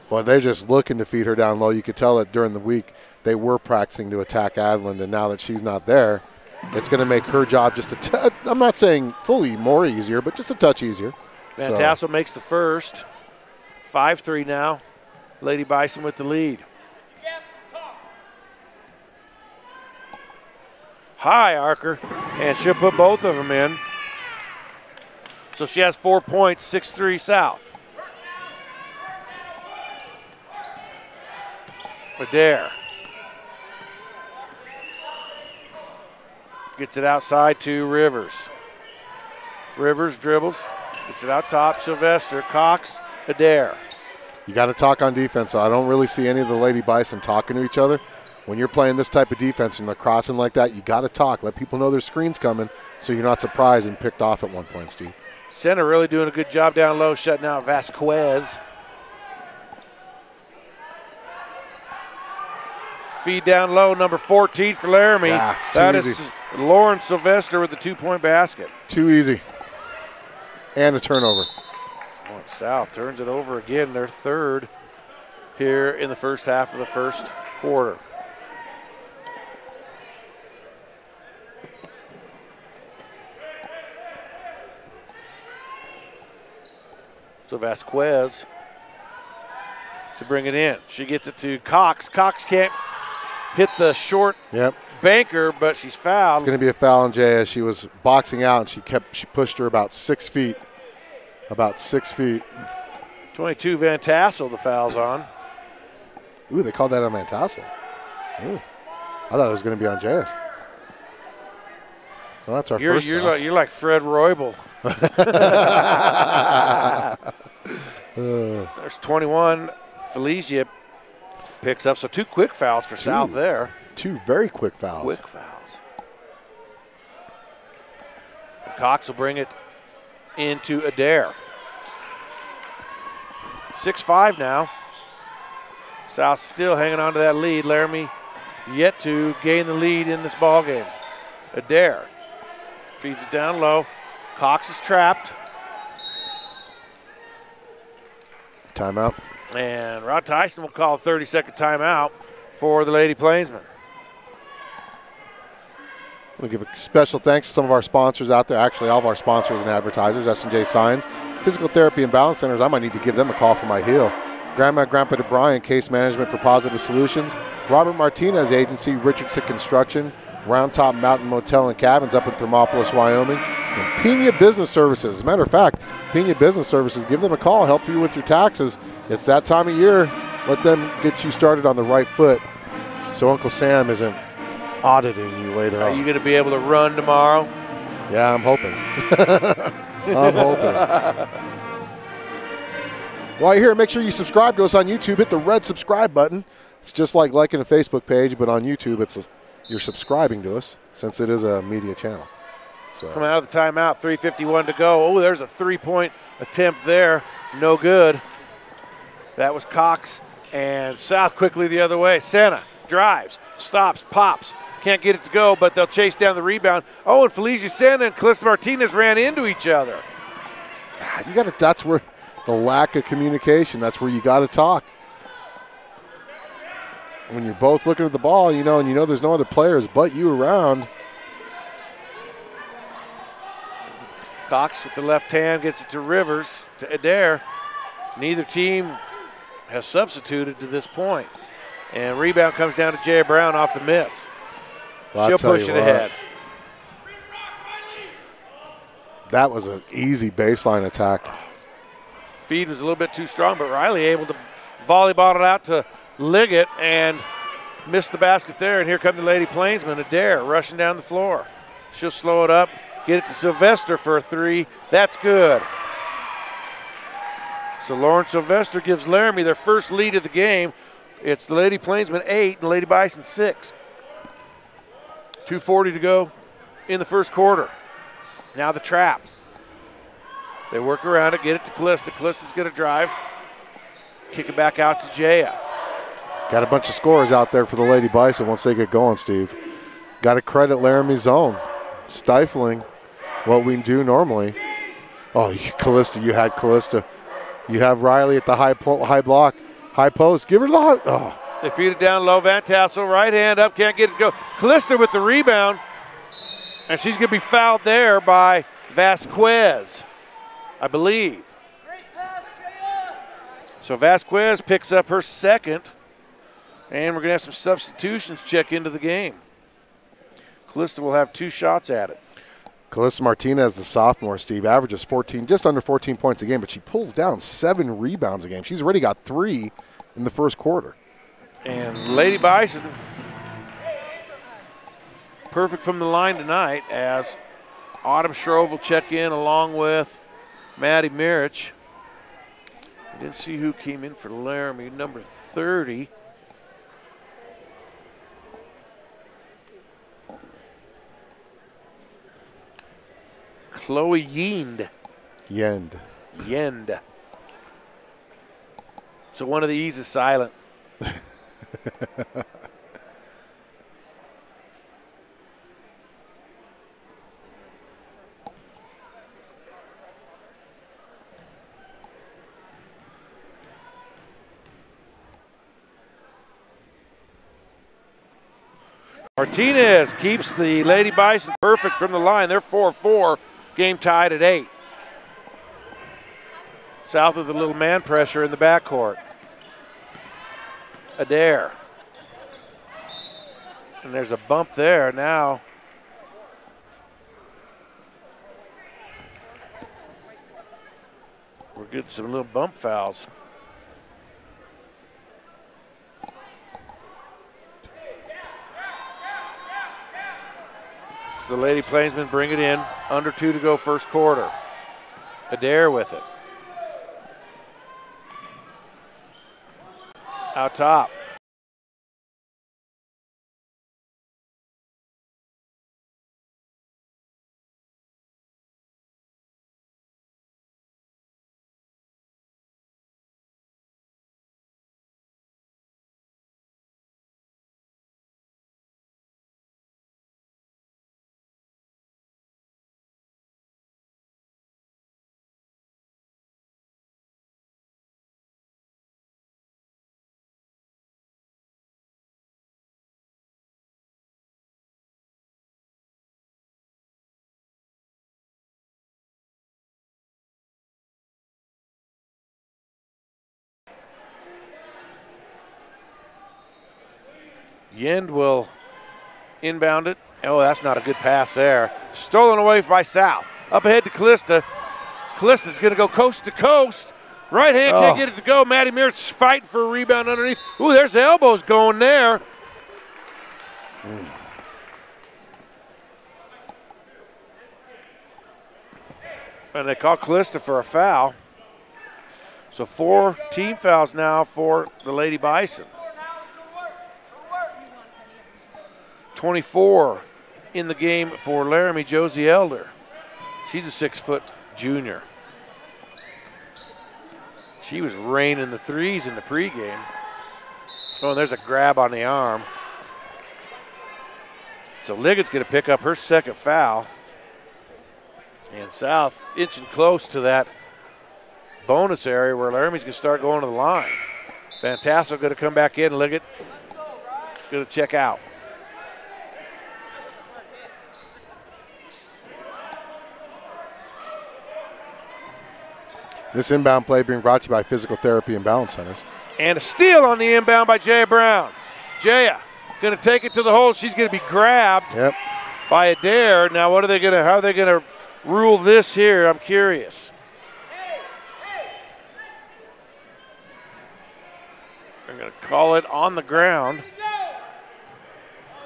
but they're just looking to feed her down low. You could tell that during the week they were practicing to attack Adland, and now that she's not there, it's going to make her job just I'm not saying fully more easier, but just a touch easier. Van Tassel makes the first. 5-3 now. Lady Bison with the lead. High archer, and she'll put both of them in. So she has 4 points, 6-3 South. Adair. Gets it outside to Rivers. Rivers dribbles, gets it out top, Sylvester, Cox, Adair. You got to talk on defense. So I don't really see any of the Lady Bison talking to each other. When you're playing this type of defense and they're crossing like that, you got to talk. Let people know there's screens coming so you're not surprised and picked off at one point, Steve. Center really doing a good job down low, shutting out Vasquez. Feed down low, number 14 for Laramie. Yeah, that easy. Is Lauren Sylvester with the 2-point basket. Too easy. And a turnover. South turns it over again, their third here in the first half of the first quarter. So Vasquez to bring it in. She gets it to Cox. Cox can't hit the short banker, but she's fouled. It's going to be a foul on Jay as she was boxing out, and she pushed her about 6 feet. About 6 feet. 22 Van Tassel the foul's on. Ooh, they called that on Van Tassel. Ooh. I thought it was going to be on Jay. Well, that's our first foul. You're like Fred Roybal. There's 21. Felicia picks up. So 2 quick fouls for South there. 2 very quick fouls. Quick fouls. Cox will bring it into Adair. 6-5 now. South still hanging on to that lead. Laramie yet to gain the lead in this ball game. Adair feeds it down low. Cox is trapped. Timeout. And Rod Tyson will call a 30-second timeout for the Lady Plainsmen. We'll give a special thanks to some of our sponsors out there. Actually, all of our sponsors and advertisers, S&J Signs, Physical Therapy and Balance Centers. I might need to give them a call for my heel. Grandma and Grandpa DeBryan, Case Management for Positive Solutions. Robert Martinez Agency, Richardson Construction, Round Top Mountain Motel and Cabins up in Thermopolis, Wyoming. And Pena Business Services. As a matter of fact, Pena Business Services, give them a call, help you with your taxes. It's that time of year. Let them get you started on the right foot so Uncle Sam isn't auditing you later on. Are you going to be able to run tomorrow? Yeah, I'm hoping. I'm hoping. While you're here, make sure you subscribe to us on YouTube. Hit the red subscribe button. It's just like liking a Facebook page, but on YouTube, you're subscribing to us since it is a media channel. So. Coming out of the timeout, 3:51 to go. Oh, there's a three-point attempt there. No good. That was Cox, and South quickly the other way. Senna drives, stops, pops. Can't get it to go, but they'll chase down the rebound. Oh, and Felicia Senna and Calista Martinez ran into each other. That's where the lack of communication, that's where you got to talk. When you're both looking at the ball, and you know there's no other players but you around. Cox with the left hand gets it to Rivers, to Adair. Neither team has substituted to this point. And rebound comes down to Jay Brown off the miss. Well, she'll push it ahead. That was an easy baseline attack. Feed was a little bit too strong, but Riley able to volleyball it out to Liggett and missed the basket there. And here come the Lady Plainsmen, Adair rushing down the floor. She'll slow it up, get it to Sylvester for a three. That's good. So Lauren Sylvester gives Laramie their first lead of the game. It's the Lady Plainsmen 8 and the Lady Bison 6. 2:40 to go in the first quarter. Now the trap. They work around it, get it to Callista. Callista's going to drive. Kick it back out to Jaya. Got a bunch of scorers out there for the Lady Bison once they get going, Steve. Got to credit Laramie's zone. Stifling what we do normally. Oh, Callista, you had Callista. You have Riley at the high block, high post. Give her the high. Oh. They feed it down low. Van Tassel, right hand up, can't get it to go. Callista with the rebound, and she's going to be fouled there by Vasquez, I believe. So Vasquez picks up her second, and we're going to have some substitutions check into the game. Callista will have 2 shots at it. Calista Martinez, the sophomore, Steve, averages just under 14 points a game, but she pulls down 7 rebounds a game. She's already got 3 in the first quarter. And Lady Bison, perfect from the line tonight as Autumn Shrove will check in along with Maddie Mirich. I didn't see who came in for Laramie, number 30. Chloe Yend. So one of the E's is silent. Martinez keeps the Lady Bison perfect from the line. They're 4-4, game tied at 8. South of the little man pressure in the backcourt. Adair. And there's a bump there now. We're getting some little bump fouls. So the Lady Plainsmen bring it in. Under 2 to go first quarter. Adair with it. Out top. Yend will inbound it. Oh, that's not a good pass there. Stolen away by South. Up ahead to Callista. Callista's going to go coast to coast. Right hand can't get it to go. Maddie Merritt's fighting for a rebound underneath. Ooh, there's the elbows going there. And they call Callista for a foul. So 4 team fouls now for the Lady Bison. 24 in the game for Laramie, Josie Elder. She's a 6-foot junior. She was raining the threes in the pregame. Oh, and there's a grab on the arm. So Liggett's going to pick up her second foul. And South inching close to that bonus area where Laramie's going to start going to the line. Van Tassel going to come back in. Liggett going to check out. This inbound play being brought to you by Physical Therapy and Balance Centers. And a steal on the inbound by Jaya Brown. Jaya going to take it to the hole. She's going to be grabbed by Adair. Now, what are they going to? How are they going to rule this here? I'm curious. They're going to call it on the ground.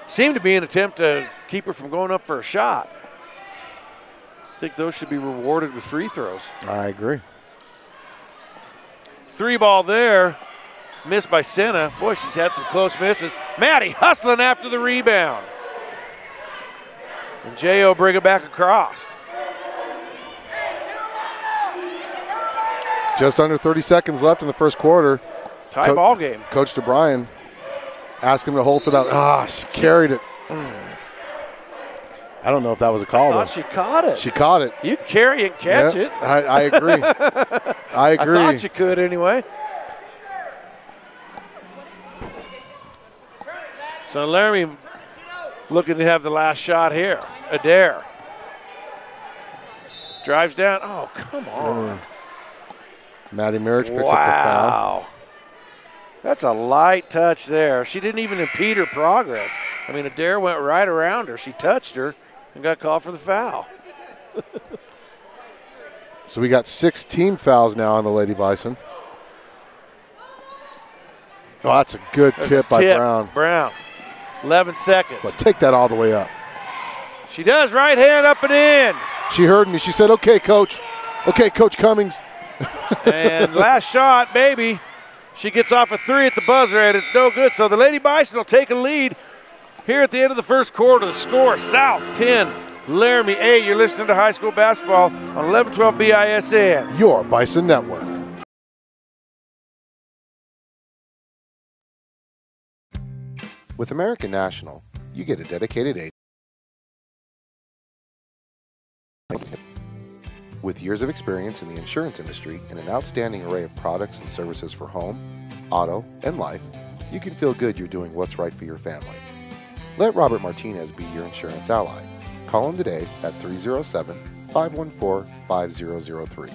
Seemed to be an attempt to keep her from going up for a shot. I think those should be rewarded with free throws. I agree. 3 ball there, missed by Senna. Boy, she's had some close misses. Maddie hustling after the rebound. And J.O. bring it back across. Just under 30 seconds left in the first quarter. Tie ball game. Coach DeBryan asked him to hold for that. She carried it. I don't know if that was a call, I thought she caught it. She caught it. You can carry and catch it. I agree. I agree. I thought you could anyway. So Laramie looking to have the last shot here. Adair. Drives down. Oh, come on. Maddie Merritt picks up the foul. Wow. That's a light touch there. She didn't even impede her progress. I mean, Adair went right around her. She touched her and got called for the foul. So we got 6 team fouls now on the Lady Bison. Oh, that's a good tip by Brown. Brown, 11 seconds. But take that all the way up. She does, right hand up and in. She heard me. She said, okay, Coach. Okay, Coach Cummings. And last shot, baby. She gets off a 3 at the buzzer, and it's no good. So the Lady Bison will take a lead here at the end of the first quarter. The score, South 10, Laramie 8. You're listening to high school basketball on 1112 BISN. Your Bison Network. With American National, you get a dedicated agent with years of experience in the insurance industry and an outstanding array of products and services for home, auto, and life. You can feel good you're doing what's right for your family. Let Robert Martinez be your insurance ally. Call him today at 307-514-5003.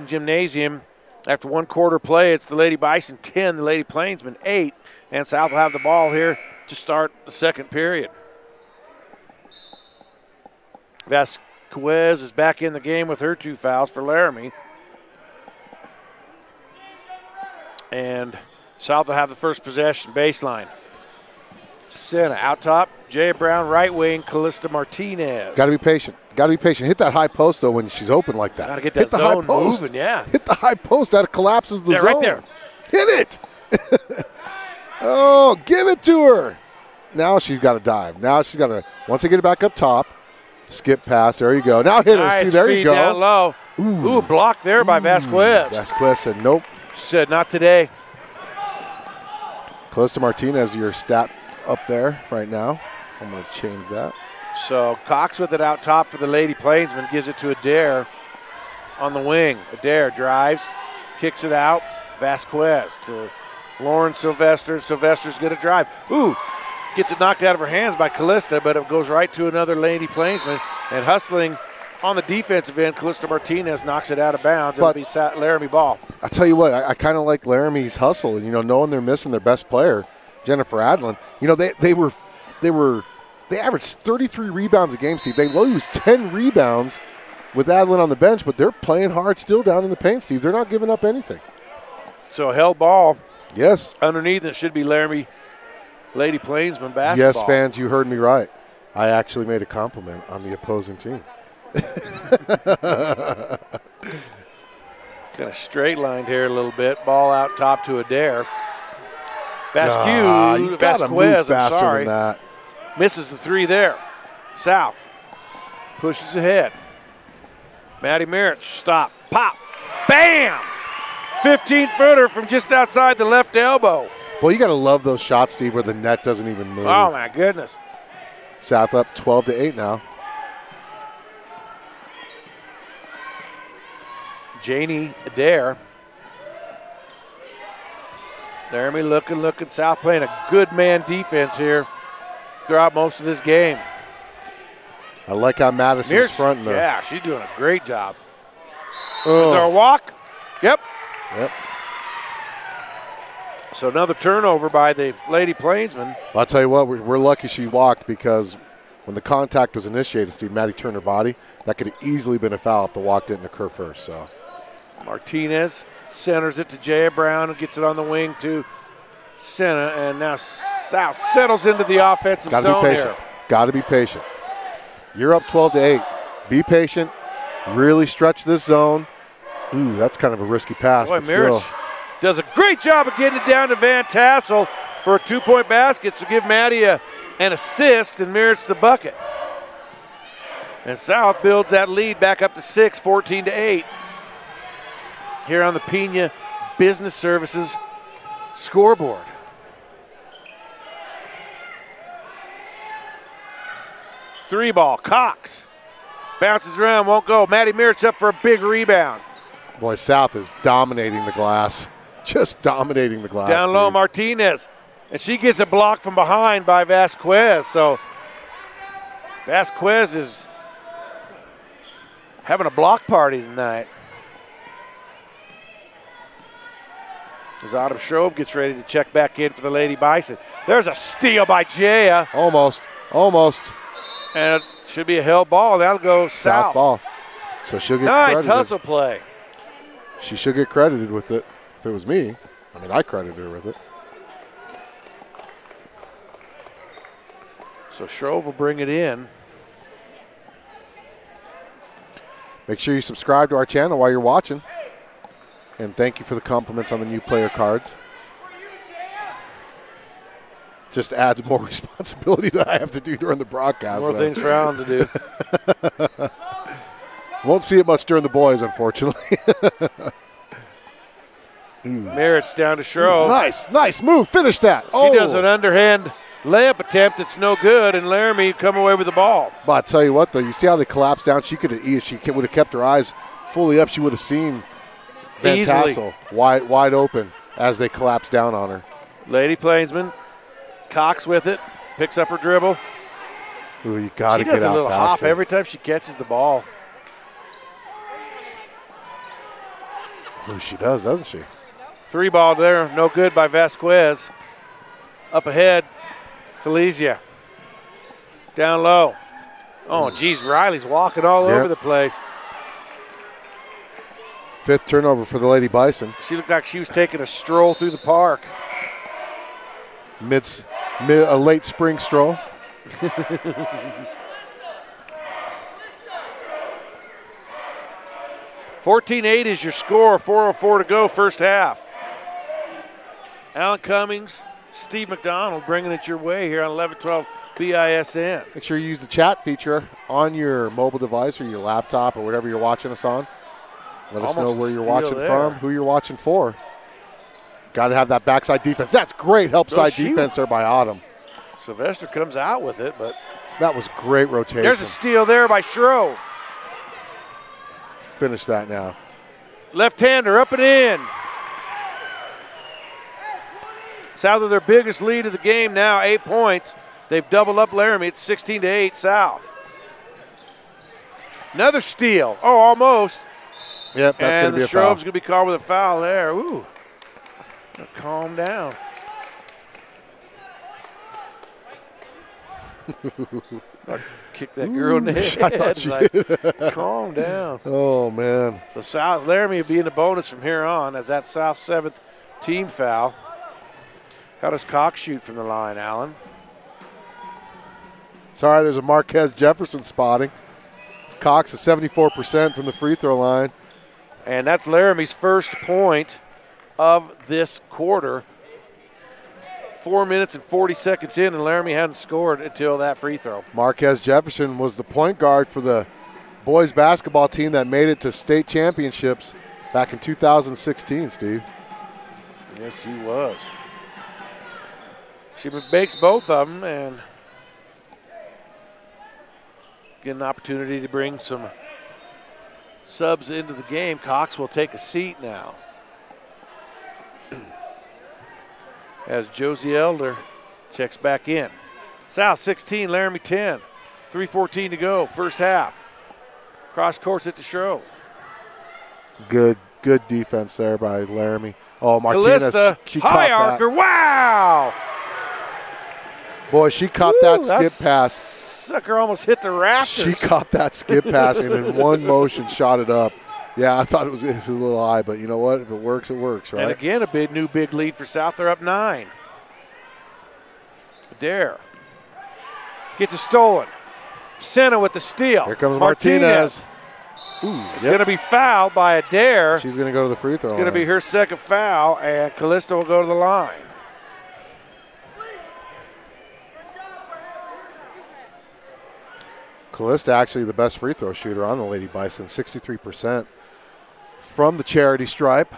Gymnasium. After 1 quarter play, it's the Lady Bison 10, the Lady Plainsmen 8, and South will have the ball here to start the second period. Vasquez is back in the game with her 2 fouls for Laramie. And South will have the first possession, baseline. Senna out top, Jay Brown right wing, Callista Martinez. Got to be patient. Got to be patient. Hit that high post, though, when she's open like that. Got to get that zone moving, yeah. Hit the high post. That collapses the zone. Right there. Hit it. Oh, give it to her. Now she's got to dive. Now she's got to, once they get it back up top, skip pass. There you go. Now hit her. See, there you go. Down low. Ooh, blocked there by Vasquez. Vasquez said nope. She said not today. Callista Martinez, your stat up there right now. I'm going to change that. So Cox with it out top for the Lady Plainsmen, gives it to Adair on the wing. Adair drives, kicks it out. Vasquez to Lauren Sylvester. Sylvester's going to drive. Ooh, gets it knocked out of her hands by Callista, but it goes right to another Lady Plainsman. And hustling on the defensive end, Callista Martinez knocks it out of bounds. It'll be Laramie ball. I tell you what, I kind of like Laramie's hustle. You know, knowing they're missing their best player, Jennifer Adlin. You know, they averaged 33 rebounds a game, Steve. They lose 10 rebounds with Adlin on the bench, but they're playing hard still down in the paint, Steve. They're not giving up anything. So held ball. Yes. Underneath it should be Laramie Lady Plainsman basketball. Yes, fans, you heard me right. I actually made a compliment on the opposing team. Kind of straight lined here a little bit. Ball out top to Adair. Vasquez, you gotta move faster than that. Misses the three there. South pushes ahead. Maddie Merritt, stop, pop, bam! 15-footer from just outside the left elbow. Well, you got to love those shots, Steve, where the net doesn't even move. Oh, my goodness. South up 12-8 now. Janie Adair. Laramie looking. South playing a good man defense here throughout most of this game. I like how Madison's fronting there. Yeah, she's doing a great job. Is there a walk? Yep. So another turnover by the Lady Plainsmen. Well, I'll tell you what, we're lucky she walked, because when the contact was initiated, Steve, Maddie turned her body. That could have easily been a foul if the walk didn't occur first. So Martinez centers it to Jaya Brown, and gets it on the wing to Senna, and now South settles into the offensive zone here. Got to be patient. You're up 12-8. Be patient. Really stretch this zone. Ooh, that's kind of a risky pass. Boy, but still. Does a great job of getting it down to Van Tassel for a two-point basket. So give Maddie an assist, and Merritt's the bucket. And South builds that lead back up to 6, 14-8. Here on the Pena Business Services scoreboard. Three ball, Cox. Bounces around, won't go. Maddie Merritt's up for a big rebound. Boy, South is dominating the glass. Just dominating the glass. Down low, Martinez. And she gets a block from behind by Vasquez. So Vasquez is having a block party tonight. As Autumn Shrove gets ready to check back in for the Lady Bison. There's a steal by Jaya. Almost. And it should be a held ball. That'll go South. Ball. So she'll get nice credited. Hustle play. She should get credited with it. If it was me, I mean, I credited her with it. So Shrove will bring it in. Make sure you subscribe to our channel while you're watching. And thank you for the compliments on the new player cards. Just adds more responsibility that I have to do during the broadcast. More things for Alan to do. Won't see it much during the boys, unfortunately. Merritt's down to Shrove. Nice move. Finish that. She does an underhand layup attempt that's no good, and Laramie come away with the ball. But I tell you what, though, you see how they collapsed down? She could have, if she would have kept her eyes fully up, she would have seen Van Tassel wide open as they collapsed down on her. Lady Plainsman, Cox with it, picks up her dribble. Ooh, you got to get out faster. She does a little hop every time she catches the ball. Ooh, she does, doesn't she? Three ball there, no good by Vasquez. Up ahead, Felicia. Down low. Oh, geez, Riley's walking all over the place. Fifth turnover for the Lady Bison. She looked like she was taking a stroll through the park. A late spring stroll. 14-8 is your score, 4:04 to go, first half. Alan Cummings, Steve McDonald bringing it your way here on 1112 BISN. Make sure you use the chat feature on your mobile device or your laptop or whatever you're watching us on. Let us know where you're watching from, who you're watching for. Got to have that backside defense. That's great help side defense there by Autumn. Sylvester comes out with it, but That was great rotation. There's a steal there by Shrove. Finish that now. Left-hander up and in. South of their biggest lead of the game now, 8 points. They've doubled up Laramie. It's 16-8 South. Another steal. Oh, almost. Yep, that's going to be a foul. Shrove's going to be called with a foul there. Ooh. Calm down. I kicked that girl in the head. I thought you did. Calm down. Oh, man. So South Laramie will be in the bonus from here on as that South 7th team foul. How does Cox shoot from the line, Allen? Sorry, there's a Marquez Jefferson spotting. Cox is 74% from the free throw line. And that's Laramie's first point of this quarter. 4 minutes and 40 seconds in, and Laramie hadn't scored until that free throw. Marquez Jefferson was the point guard for the boys basketball team that made it to state championships back in 2016, Steve. Yes, he was. She makes both of them and get an opportunity to bring some subs into the game. Cox will take a seat now. As Josie Elder checks back in. South 16, Laramie 10. 3:14 to go, first half. Cross course at the Shrove. Good defense there by Laramie. Oh, Martinez, Callista, she high caught archer, that. Wow! Boy, she caught that skip pass. Sucker almost hit the rafters. She caught that skip pass and in one motion shot it up. Yeah, I thought it was a little high, but you know what? If it works, right? And again, a big lead for South. They're up 9. Adair gets it stolen. Senna with the steal. Here comes Martinez. It's going to be fouled by Adair. She's going to go to the free throw line. It's going to be her second foul, and Callista will go to the line. Callista actually the best free throw shooter on the Lady Bison, 63%. From the charity stripe.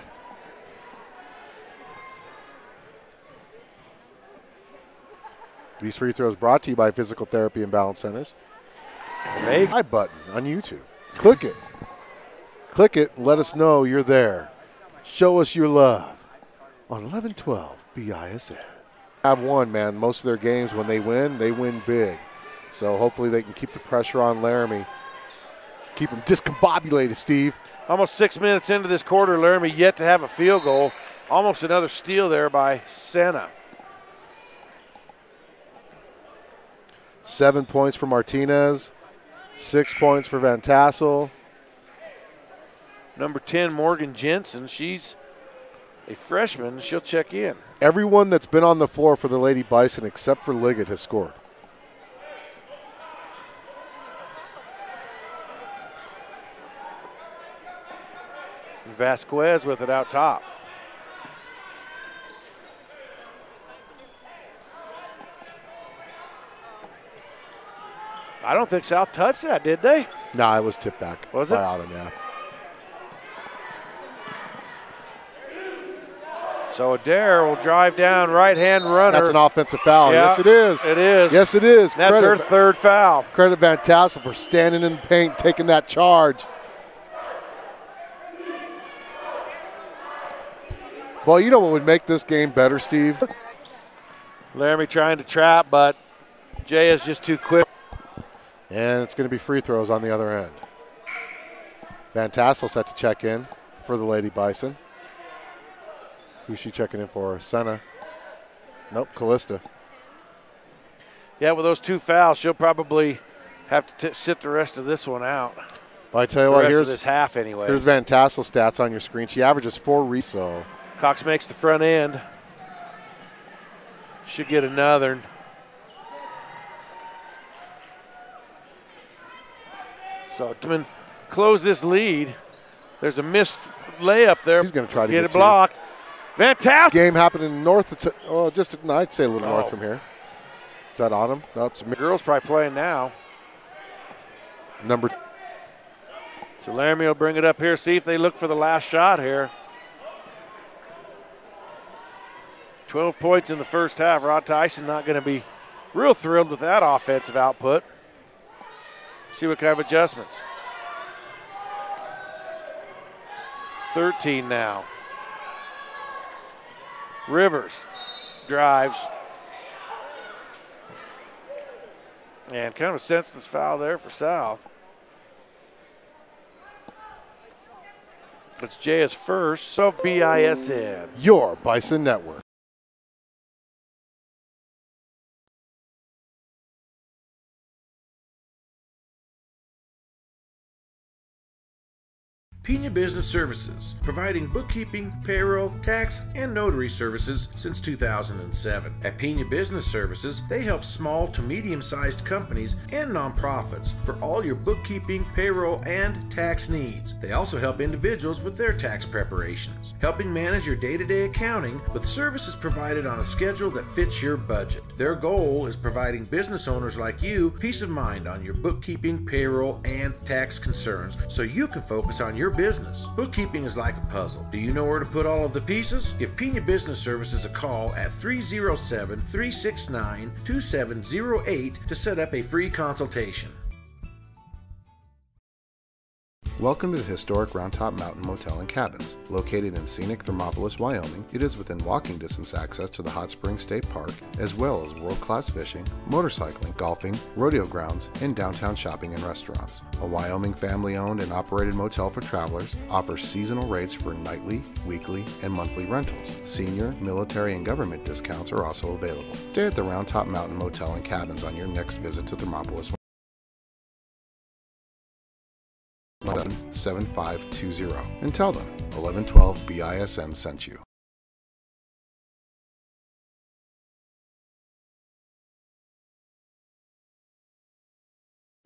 These free throws brought to you by Physical Therapy and Balance Centers. I button on YouTube. Click it. Click it and let us know you're there. Show us your love on 1112 BISN. Have won, man. Most of their games, when they win big. So hopefully they can keep the pressure on Laramie. Keep them discombobulated, Steve. Almost 6 minutes into this quarter, Laramie yet to have a field goal. Almost another steal there by Senna. 7 points for Martinez. 6 points for Van Tassel. Number 10, Morgan Jensen. She's a freshman. She'll check in. Everyone that's been on the floor for the Lady Bison except for Liggett has scored. Vasquez with it out top. I don't think South touched that, did they? No, it was tipped back. Was it? By Autumn, yeah. So Adair will drive down, right-hand runner. That's an offensive foul. Yeah, yes, it is. It is. Yes, it is. That's her third foul. Credit Van Tassel for standing in the paint, taking that charge. Well, you know what would make this game better, Steve? Laramie trying to trap, but Jay is just too quick. And it's going to be free throws on the other end. Van Tassel set to check in for the Lady Bison. Who's she checking in for? Senna. Nope, Callista. Yeah, with those 2 fouls, she'll probably have to sit the rest of this one out. Well, I tell you what, here's this half anyway. Here's Van Tassel stats on your screen. She averages 4 so. Cox makes the front end. Should get another. So to close this lead. There's a missed layup there. He's going to try to get it blocked. Fantastic. Game happening north. I'd say a little north from here. Is that Autumn? No, it's the girls probably playing now. So Laramie will bring it up here. See if they look for the last shot here. 12 points in the first half. Rod Tyson not going to be real thrilled with that offensive output. See what kind of adjustments. 13 now. Rivers drives. And kind of a senseless foul there for South. It's Jaya's first, so BISN. Your Bison Network. Pena Business Services, providing bookkeeping, payroll, tax, and notary services since 2007. At Pena Business Services, they help small to medium-sized companies and nonprofits for all your bookkeeping, payroll, and tax needs. They also help individuals with their tax preparations, helping manage your day-to-day accounting with services provided on a schedule that fits your budget. Their goal is providing business owners like you peace of mind on your bookkeeping, payroll, and tax concerns so you can focus on your business. Bookkeeping is like a puzzle. Do you know where to put all of the pieces? Give Pena Business Services a call at 307-369-2708 to set up a free consultation. Welcome to the historic Round Top Mountain Motel and Cabins. Located in scenic Thermopolis, Wyoming, it is within walking distance access to the Hot Springs State Park, as well as world-class fishing, motorcycling, golfing, rodeo grounds, and downtown shopping and restaurants. A Wyoming family-owned and operated motel for travelers, offers seasonal rates for nightly, weekly, and monthly rentals. Senior, military, and government discounts are also available. Stay at the Round Top Mountain Motel and Cabins on your next visit to Thermopolis, 7520, and tell them 1112 BISN sent you.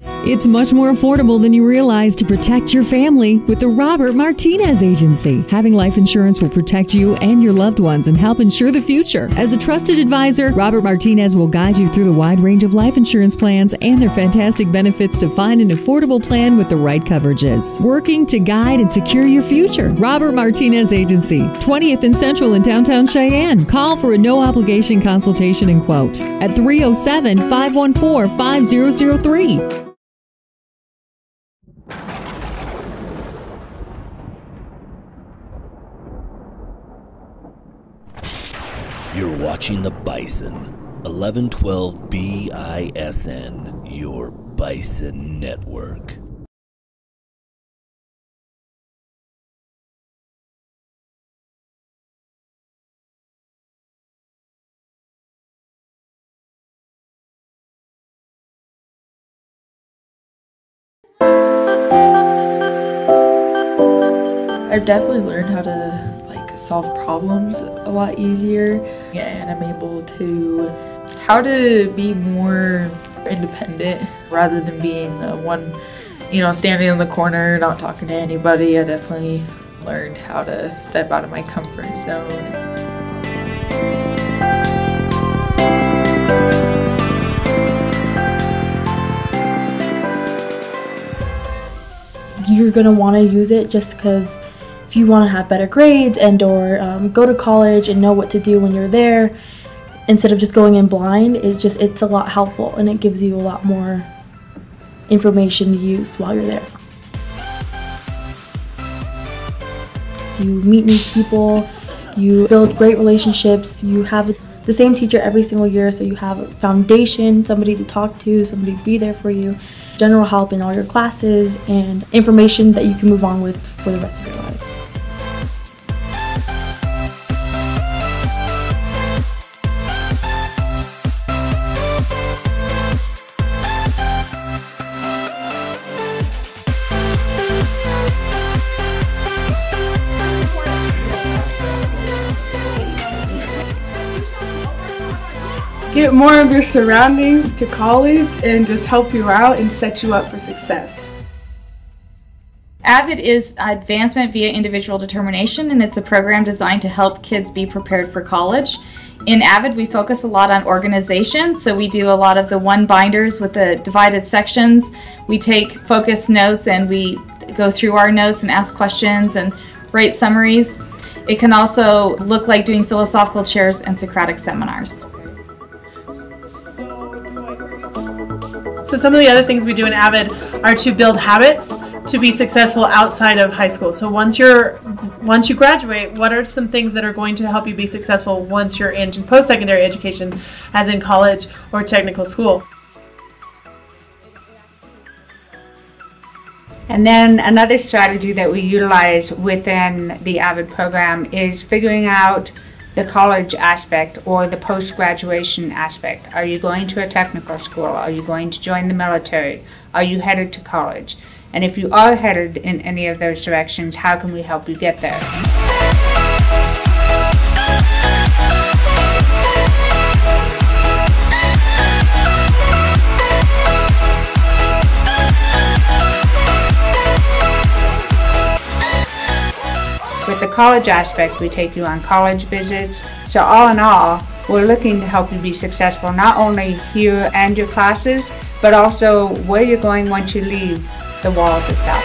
It's much more affordable than you realize to protect your family with the Robert Martinez Agency. Having life insurance will protect you and your loved ones and help ensure the future. As a trusted advisor, Robert Martinez will guide you through the wide range of life insurance plans and their fantastic benefits to find an affordable plan with the right coverages. Working to guide and secure your future. Robert Martinez Agency, 20th and Central in downtown Cheyenne. Call for a no-obligation consultation and quote at 307-514-5003. You're watching the Bison, 1112 BISN, your Bison Network. I've definitely learned how to solve problems a lot easier, and I'm able to how to be more independent rather than being the one, standing in the corner not talking to anybody. I definitely learned how to step out of my comfort zone. You're going to want to use it just because if you want to have better grades and or go to college and know what to do when you're there, instead of just going in blind, it's a lot helpful and it gives you a lot more information to use while you're there. You meet new people, you build great relationships, you have the same teacher every single year, so you have a foundation, somebody to talk to, somebody to be there for you, general help in all your classes, and information that you can move on with for the rest of your life. Get more of your surroundings to college and just help you out and set you up for success. AVID is Advancement via Individual Determination, and it's a program designed to help kids be prepared for college. In AVID, we focus a lot on organization, so we do a lot of the one binders with the divided sections. We take focus notes and we go through our notes and ask questions and write summaries. It can also look like doing philosophical chairs and Socratic seminars. So So some of the other things we do in AVID are to build habits to be successful outside of high school. So once you graduate, what are some things that are going to help you be successful once you're in post-secondary education, as in college or technical school? And then another strategy that we utilize within the AVID program is figuring out the college aspect or the post-graduation aspect. Are you going to a technical school? Are you going to join the military? Are you headed to college? And if you are headed in any of those directions, how can we help you get there? With the college aspect, we take you on college visits. So all in all, we're looking to help you be successful not only here and your classes, but also where you're going once you leave the walls of South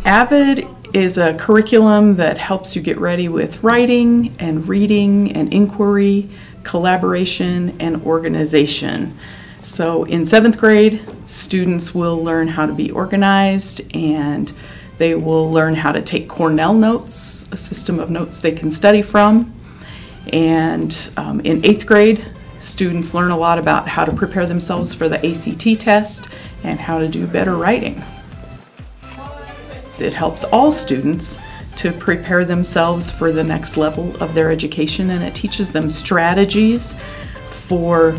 High. AVID is a curriculum that helps you get ready with writing and reading and inquiry, collaboration, and organization. So in 7th grade, students will learn how to be organized, and they will learn how to take Cornell notes, a system of notes they can study from. And in 8th grade, students learn a lot about how to prepare themselves for the ACT test and how to do better writing. It helps all students to prepare themselves for the next level of their education, and it teaches them strategies for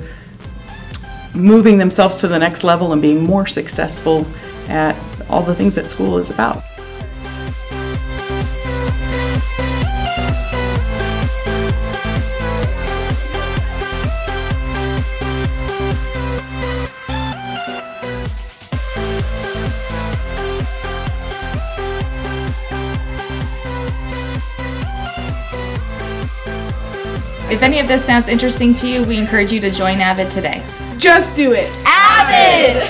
moving themselves to the next level and being more successful at all the things that school is about. If any of this sounds interesting to you, we encourage you to join AVID today. Just do it. AVID!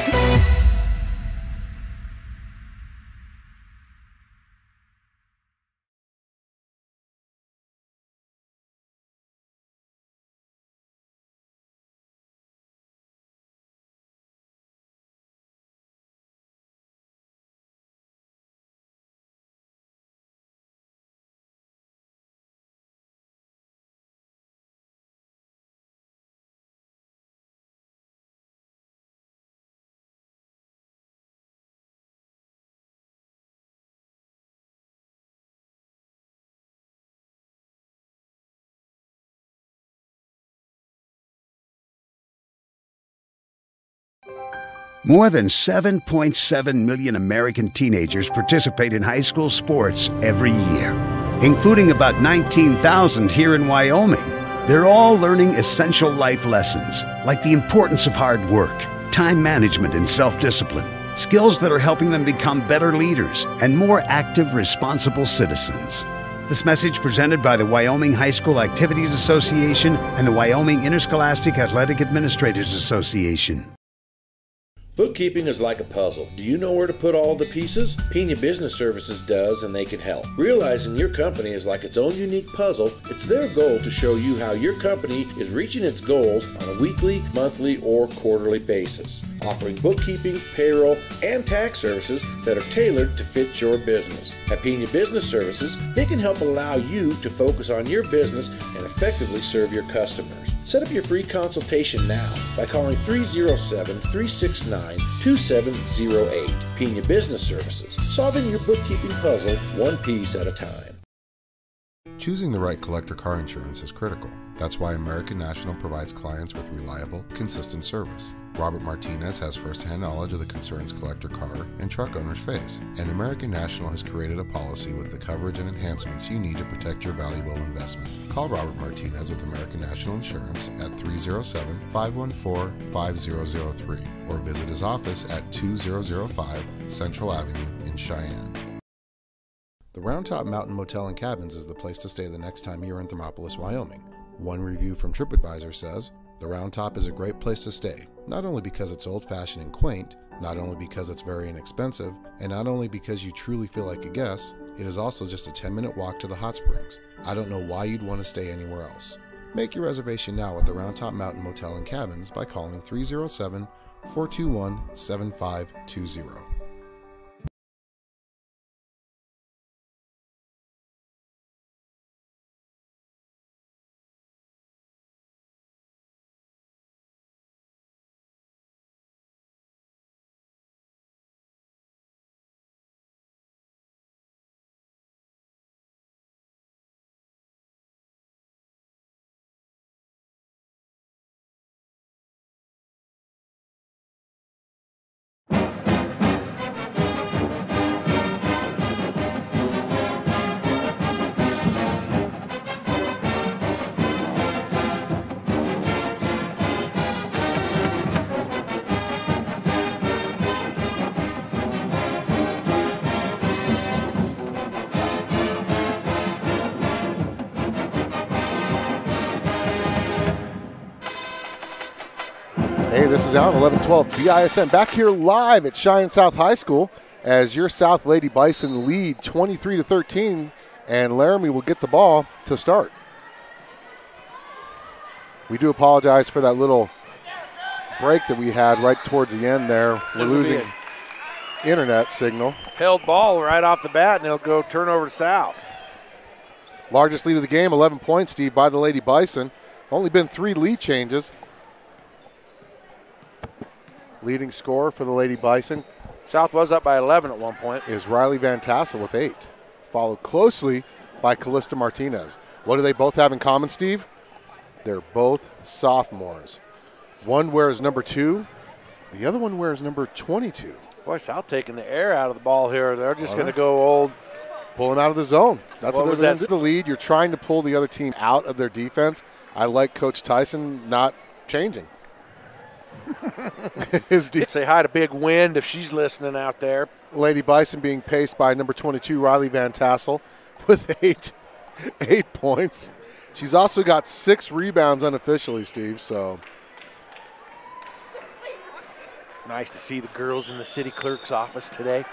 More than 7.7 million American teenagers participate in high school sports every year, including about 19,000 here in Wyoming. They're all learning essential life lessons, like the importance of hard work, time management, and self-discipline, skills that are helping them become better leaders and more active, responsible citizens. This message presented by the Wyoming High School Activities Association and the Wyoming Interscholastic Athletic Administrators Association. Bookkeeping is like a puzzle. Do you know where to put all the pieces? Pena Business Services does, and they can help. Realizing your company is like its own unique puzzle, it's their goal to show you how your company is reaching its goals on a weekly, monthly, or quarterly basis, offering bookkeeping, payroll, and tax services that are tailored to fit your business. At Pena Business Services, they can help allow you to focus on your business and effectively serve your customers. Set up your free consultation now by calling 307-369-2708. Pena Business Services, solving your bookkeeping puzzle one piece at a time. Choosing the right collector car insurance is critical. That's why American National provides clients with reliable, consistent service. Robert Martinez has first-hand knowledge of the concerns collector car and truck owners face, and American National has created a policy with the coverage and enhancements you need to protect your valuable investment. Call Robert Martinez with American National Insurance at 307-514-5003 or visit his office at 2005 Central Avenue in Cheyenne. The Round Top Mountain Motel and Cabins is the place to stay the next time you're in Thermopolis, Wyoming. One review from TripAdvisor says, "The Round Top is a great place to stay, not only because it's old-fashioned and quaint, not only because it's very inexpensive, and not only because you truly feel like a guest, it is also just a 10-minute walk to the hot springs. I don't know why you'd want to stay anywhere else." Make your reservation now at the Round Top Mountain Motel and Cabins by calling 307-421-7520. Hey, this is Alan, 11-12 BISN, back here live at Cheyenne South High School as your South Lady Bison lead 23-13, and Laramie will get the ball to start. We do apologize for that little break that we had right towards the end there. We're losing internet signal. Held ball right off the bat, and it'll go turnover to South. Largest lead of the game, 11 points, Steve, by the Lady Bison. Only been 3 lead changes. Leading scorer for the Lady Bison. South was up by 11 at one point. Is Riley Van Tassel with 8. Followed closely by Callista Martinez. What do they both have in common, Steve? They're both sophomores. One wears number 2. The other one wears number 22. Boy, South taking the air out of the ball here. They're just going to go old. Pulling out of the zone. That's what they're doing. That? The lead. You're trying to pull the other team out of their defense. I like Coach Tyson not changing. Say hi to Big Wind if she's listening out there. Lady Bison being paced by number 22, Riley Van Tassel, with 8 points. She's also got 6 rebounds unofficially, Steve, so. Nice to see the girls in the city clerk's office today.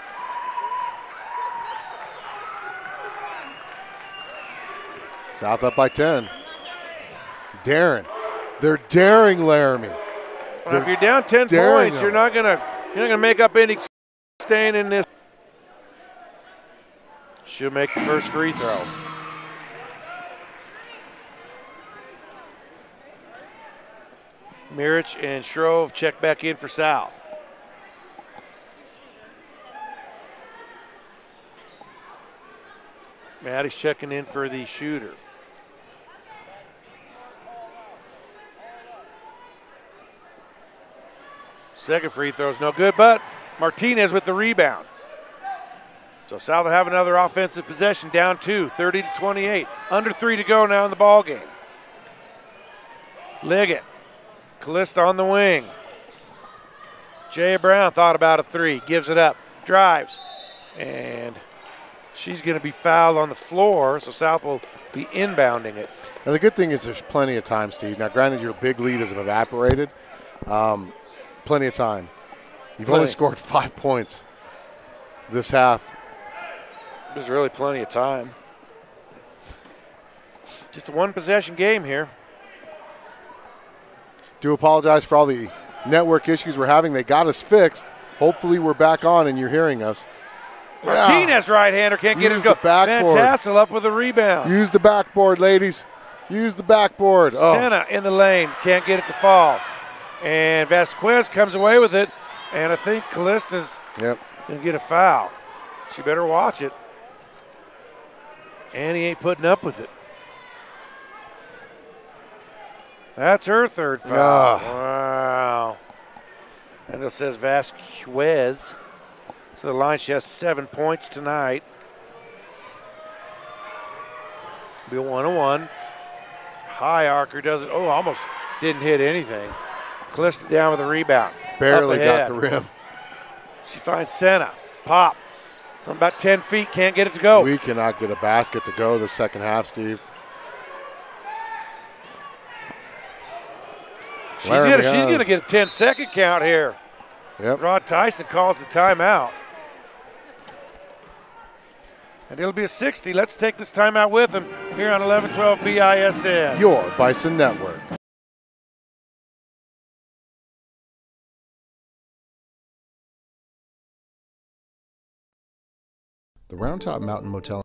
South up by 10. Daring. They're daring Laramie. Well, if you're down 10 points, you're not gonna make up any staying in this. She'll make the first free throw. Mirich and Shrove check back in for South. Maddie's checking in for the shooter. Second free throw is no good, but Martinez with the rebound. So South will have another offensive possession, down 2, 30-28. Under 3 to go now in the ball game. Liggett, Callista on the wing. Jaya Brown thought about a 3, gives it up, drives, and she's going to be fouled on the floor, so South will be inbounding it. Now the good thing is there's plenty of time, Steve. Now granted your big lead has evaporated. Plenty of time. You've only scored 5 points this half. There's really plenty of time. Just a 1-possession game here. Do apologize for all the network issues we're having. They got us fixed. Hopefully we're back on and you're hearing us. Martinez right-hander can't get it to go. Van Tassel up with a rebound. Use the backboard, ladies. Use the backboard. Senna in the lane, can't get it to fall. And Vasquez comes away with it, and I think Callista's going to get a foul. She better watch it. And he ain't putting up with it. That's her third foul. Wow. And it says Vasquez to the line. She has 7 points tonight. Be a 1-on-1. High arcer does it. Oh, almost didn't hit anything. Callista down with a rebound. Barely got the rim. She finds Senna. Pop from about 10 feet. Can't get it to go. We cannot get a basket to go the second half, Steve. She's going to get a 10-second count here. Yep. Rod Tyson calls the timeout. And it'll be a 60. Let's take this timeout with him here on 1112 BISN. Your Bison Network. The Round Top Mountain Motel.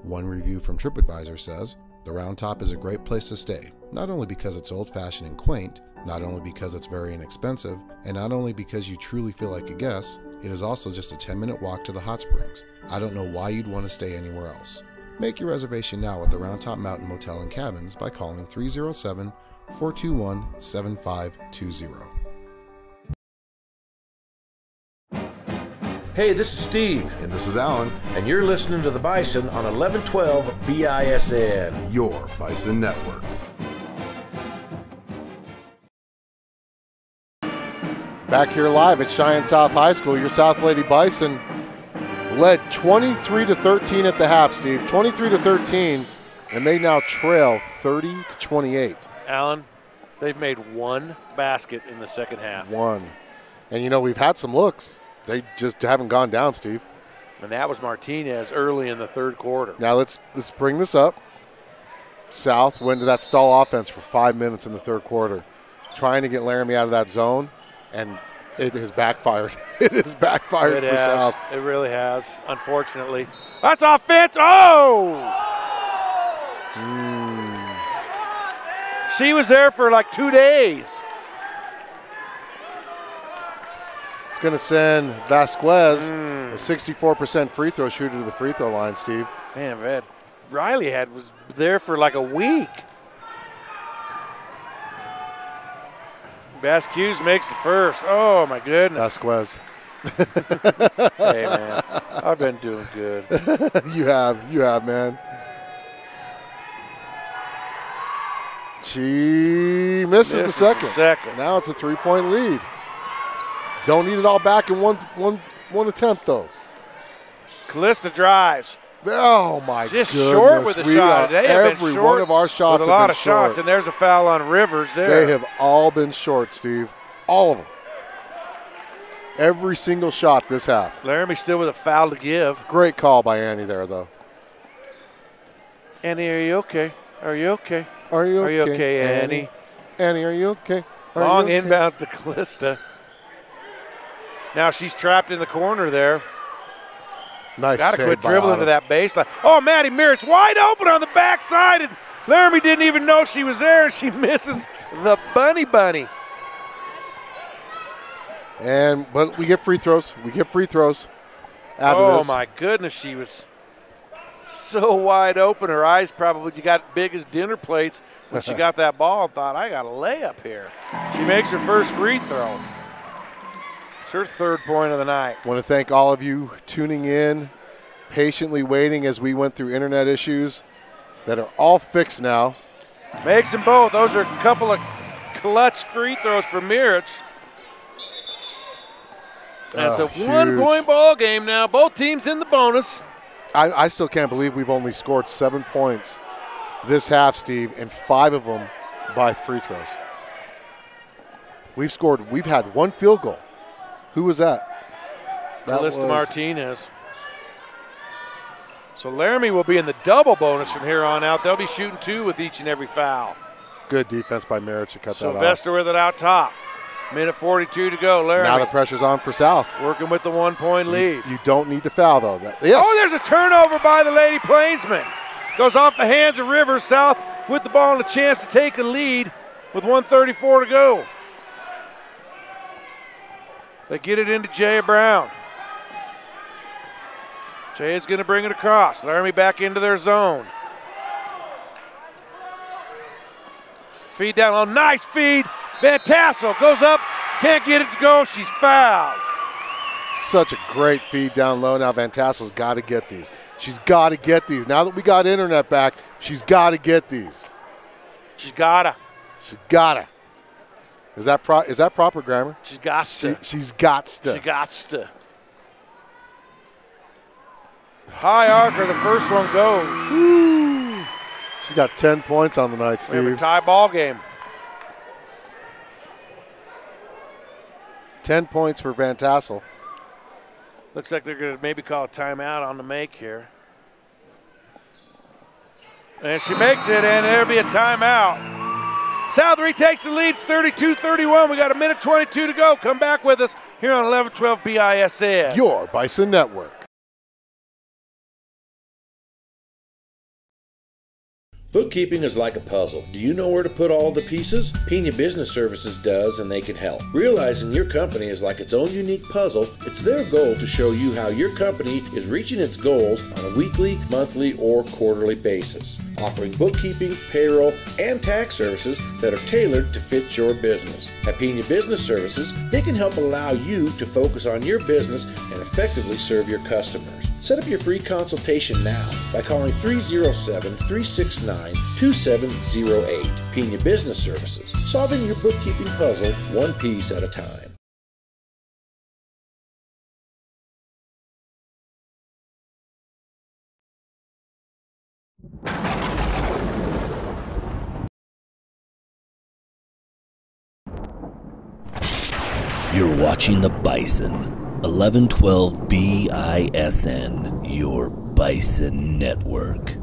One review from TripAdvisor says, the Round Top is a great place to stay, not only because it's old-fashioned and quaint, not only because it's very inexpensive, and not only because you truly feel like a guest, it is also just a 10-minute walk to the hot springs. I don't know why you'd want to stay anywhere else. Make your reservation now at the Round Top Mountain Motel and Cabins by calling 307-421-7520. Hey, this is Steve. And this is Alan. And you're listening to the Bison on 1112 BISN. Your Bison Network. Back here live at Cheyenne South High School, your South Lady Bison led 23-13 at the half, Steve. 23-13, and they now trail 30-28. Alan, they've made one basket in the second half. One. And, you know, we've had some looks. They just haven't gone down, Steve. And that was Martinez early in the third quarter. Now let's bring this up. South went to that stall offense for 5 minutes in the third quarter, trying to get Laramie out of that zone, and it has backfired. It has backfired for South. It really has, unfortunately. That's offense. Oh! She was there for like 2 days. It's going to send Vasquez, a 64% free throw shooter, to the free throw line, Steve. Man, Riley was there for like a week. Vasquez makes the first. Oh, my goodness. Vasquez. Hey, man, I've been doing good. You have, man. She misses the second. Now it's a three-point lead. Don't need it all back in one attempt, though. Callista drives. Oh, my goodness. Just short with the shot. They have been short one of our shots with a lot of shots, and there's a foul on Rivers there. They have all been short, Steve. All of them. Every single shot this half. Laramie still with a foul to give. Great call by Annie there, though. Annie, are you okay? Are you okay? Are you okay, Annie? Annie, are you okay? Long inbounds to Callista. Now she's trapped in the corner there. Nice Got to save quit by dribbling Otto. to that baseline. Oh, Maddie Merritt's wide open on the backside, and Laramie didn't even know she was there, and she misses the bunny. But we get free throws. After oh, this. my goodness, she was so wide open. Her eyes probably got big as dinner plates when she got that ball and thought, I got a layup here. She makes her first free throw. It's her third point of the night. Want to thank all of you tuning in, patiently waiting as we went through internet issues that are all fixed now. Makes them both. Those are a couple of clutch free throws for Mirich. And it's a one-point ball game now. Both teams in the bonus. I still can't believe we've only scored 7 points this half, Steve, and 5 of them by free throws. We've had 1 field goal. Who was that? That was Martinez. So Laramie will be in the double bonus from here on out. They'll be shooting 2 with each and every foul. Good defense by Merritt to cut that off. Sylvester with it out top. Minute 42 to go. Laramie. Now the pressure's on for South. Working with the 1-point lead. You don't need to foul, though. Yes. Oh, there's a turnover by the Lady Plainsmen. Goes off the hands of Rivers. South with the ball and a chance to take a lead with 1:34 to go. They get it into Jaya Brown. Jaya's going to bring it across. Laramie back into their zone. Feed down. Oh, nice feed. Van Tassel goes up. Can't get it to go. She's fouled. Such a great feed down low. Now Van Tassel's got to get these. She's got to get these. Now that we got internet back, she's got to get these. She's got to. She's got to. Is that proper grammar? She's got to. She's got to. She got to. High archer, the first one goes. Woo. She's got 10 points on the night, Steve. We have a tie ball game. 10 points for Van Tassel. Looks like they're going to maybe call a timeout on the make here. And she makes it, and there'll be a timeout. South retakes the lead, 32-31. We got a minute 22 to go. Come back with us here on 1112 BISN. Your Bison Network. Bookkeeping is like a puzzle. Do you know where to put all the pieces? Pena Business Services does, and they can help. Realizing your company is like its own unique puzzle, it's their goal to show you how your company is reaching its goals on a weekly, monthly, or quarterly basis. Offering bookkeeping, payroll, and tax services that are tailored to fit your business. At Pena Business Services, they can help allow you to focus on your business and effectively serve your customers. Set up your free consultation now by calling 307-369-2708. Pena Business Services, solving your bookkeeping puzzle one piece at a time. You're watching the Bison. 1112 BISN, your Bison Network.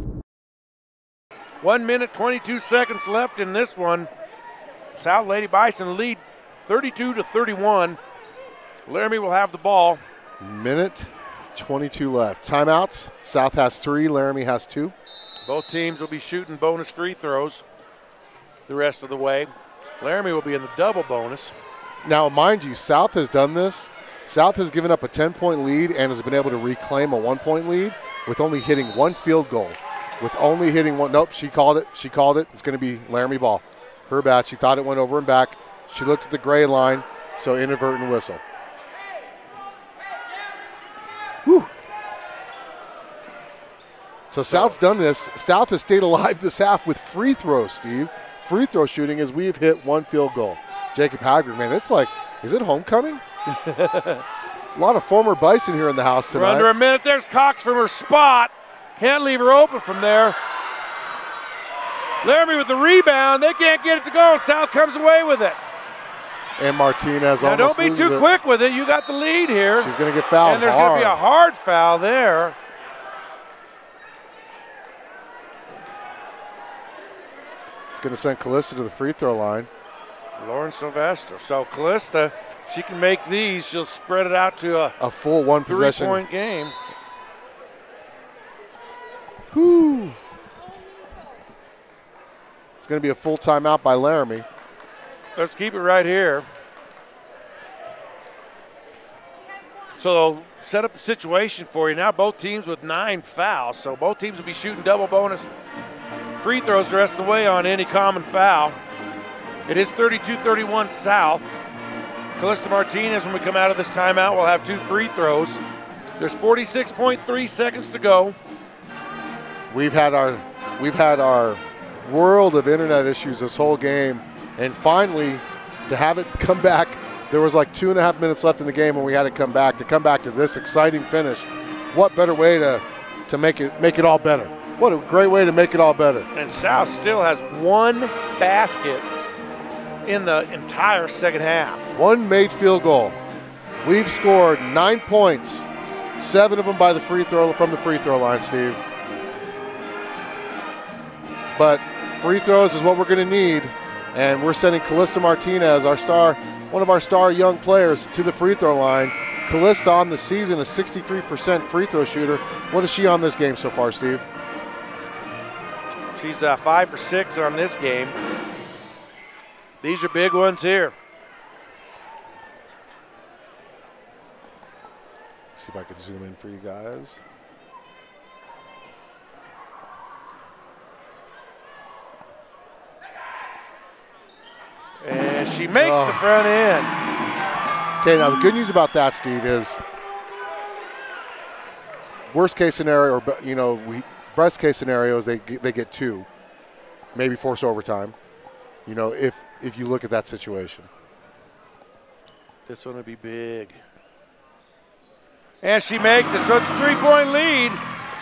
1 minute, 22 seconds left in this one. South Lady Bison lead 32-31. Laramie will have the ball. Minute 22 left. Timeouts. South has 3, Laramie has 2. Both teams will be shooting bonus free throws the rest of the way. Laramie will be in the double bonus. Now, mind you, South has done this. South has given up a 10-point lead and has been able to reclaim a 1-point lead with only hitting 1 field goal. With only hitting 1. Nope, she called it. She called it. It's going to be Laramie ball. Her bat. She thought it went over and back. She looked at the gray line, so inadvertent whistle. Whew. So South's done this. South has stayed alive this half with free throws, Steve. Free throw shooting as we've hit 1 field goal. Jacob Hagler, man, it's like, is it homecoming? A lot of former Bison here in the house tonight. We're under a minute. There's Cox from her spot. Can't leave her open from there. Laramie with the rebound. They can't get it to go. South comes away with it. And Martinez now almost don't be too quick with it. You got the lead here. She's going to get fouled and there's going to be a hard foul there. It's going to send Callista to the free throw line. Lauren Sylvester. So Callista, she can make these. She'll spread it out to a full 1 possession 3-point game. Whew. It's going to be a full timeout by Laramie. Let's keep it right here. So they'll set up the situation for you. Now both teams with 9 fouls. So both teams will be shooting double bonus free throws the rest of the way on any common foul. It is 32-31 South. Callista Martinez, when we come out of this timeout, will have 2 free throws. There's 46.3 seconds to go. We've had our world of internet issues this whole game, and finally, to have it come back, there was like 2.5 minutes left in the game when we had it come back to this exciting finish. What better way to make it all better? What a great way to make it all better. And South still has 1 basket in the entire second half. 1 made field goal. We've scored 9 points, 7 of them by the free throw from the free throw line, Steve. But free throws is what we're going to need, and we're sending Callista Martinez, one of our star young players, to the free throw line. Callista on the season, a 63% free throw shooter. What is she on this game so far, Steve? She's 5 for 6 on this game. These are big ones here. See if I can zoom in for you guys. And she makes the front end. Okay, now the good news about that, Steve, is worst case scenario, or best case scenario is they get 2, maybe force overtime. If you look at that situation. This one would be big. And she makes it, so it's a 3-point lead.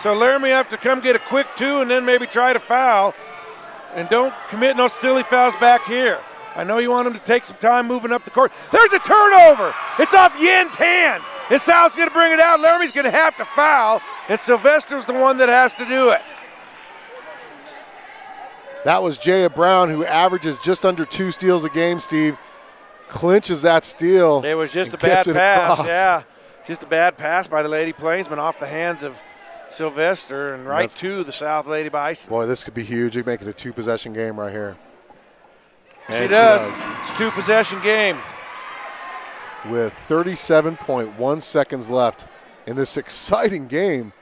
So Laramie have to come get a quick 2 and then maybe try to foul. And don't commit no silly fouls back here. I know you want them to take some time moving up the court. There's a turnover. It's off Yen's hands. and South's going to bring it out. Laramie's going to have to foul, and Sylvester's the one that has to do it. That was Jaya Brown, who averages just under 2 steals a game, Steve. Clinches that steal. It was just a bad pass, yeah. Just a bad pass by the Lady Plainsmen off the hands of Sylvester and right to the South Lady Bison. Boy, this could be huge. You make it a 2-possession game right here. She does. It's a 2-possession game. With 37.1 seconds left in this exciting game.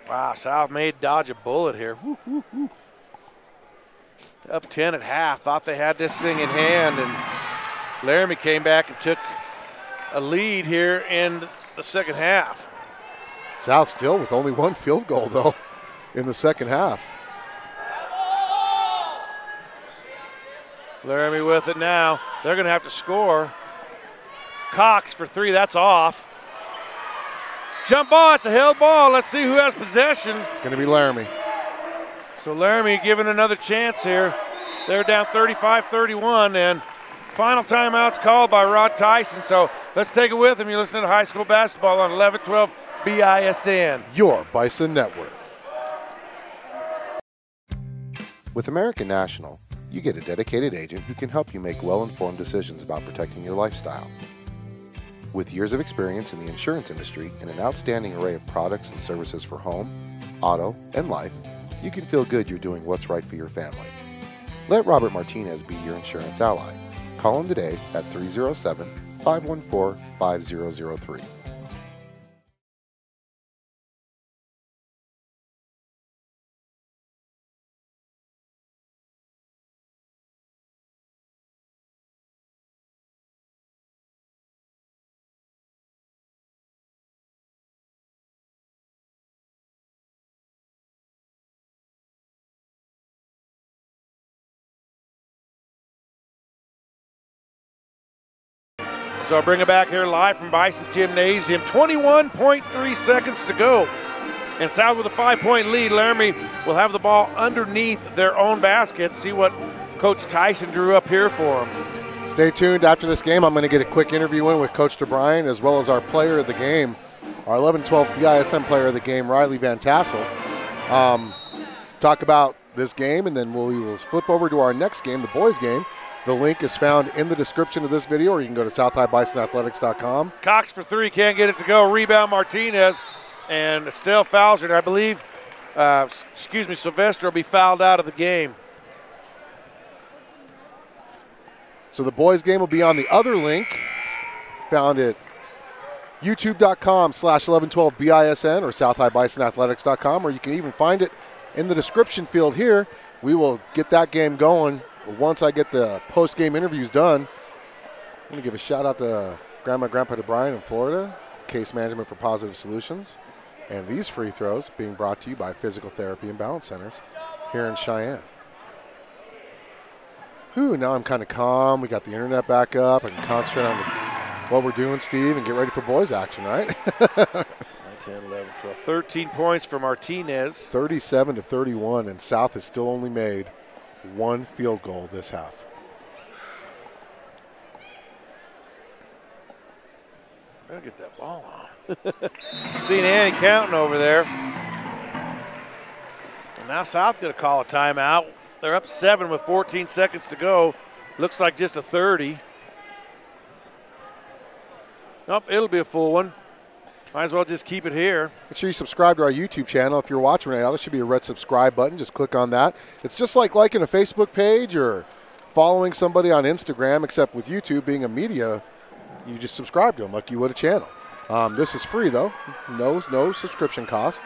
Wow, South made dodge a bullet here. Woo, woo, woo. Up 10 at half. Thought they had this thing in hand, and Laramie came back and took a lead here in the second half. South still with only 1 field goal, though, in the second half. Laramie with it now. They're going to have to score. Cox for 3. That's off. Jump ball. It's a held ball. Let's see who has possession. It's going to be Laramie. So Laramie given another chance here. They're down 35-31, and final timeout's called by Rod Tyson. So let's take it with him. You're listening to high school basketball on 1112 BISN. Your Bison Network. With American National, you get a dedicated agent who can help you make well-informed decisions about protecting your lifestyle. With years of experience in the insurance industry and an outstanding array of products and services for home, auto, and life, you can feel good you're doing what's right for your family. Let Robert Martinez be your insurance ally. Call him today at 307-514-5003. So I'll bring it back here live from Bison Gymnasium. 21.3 seconds to go. And South with a 5-point lead. Laramie will have the ball underneath their own basket. See what Coach Tyson drew up here for them. Stay tuned. After this game, I'm going to get a quick interview in with Coach DeBryan, as well as our player of the game, our 11-12 BISN player of the game, Riley Van Tassel. Talk about this game, and then we will flip over to our next game, the boys' game. The link is found in the description of this video, or you can go to southhighbisonathletics.com. Cox for 3, can't get it to go. Rebound Martinez, and Estelle fouls her. I believe, Sylvester will be fouled out of the game. So the boys' game will be on the other link, found at youtube.com/1112BISN or southhighbisonathletics.com, or you can even find it in the description field here. We will get that game going once I get the post-game interviews done. I'm going to give a shout-out to Grandma and Grandpa DeBryan in Florida, Case Management for Positive Solutions, and these free throws being brought to you by Physical Therapy and Balance Centers here in Cheyenne. Now I'm kind of calm. We got the internet back up. I can concentrate on what we're doing, Steve, and get ready for boys action, right? 10, 11, 12, 13 points for Martinez. 37-31, and South has still only made 1 field goal this half. Better get that ball on. Seen Annie counting over there. And now South going to call a timeout. They're up 7 with 14 seconds to go. Looks like just a 30. Nope, it'll be a full one. Might as well just keep it here. Make sure you subscribe to our YouTube channel. If you're watching right now, there should be a red subscribe button. Just click on that. It's just like liking a Facebook page or following somebody on Instagram, except with YouTube being a media, you just subscribe to them like you would a channel. This is free, though. No subscription cost.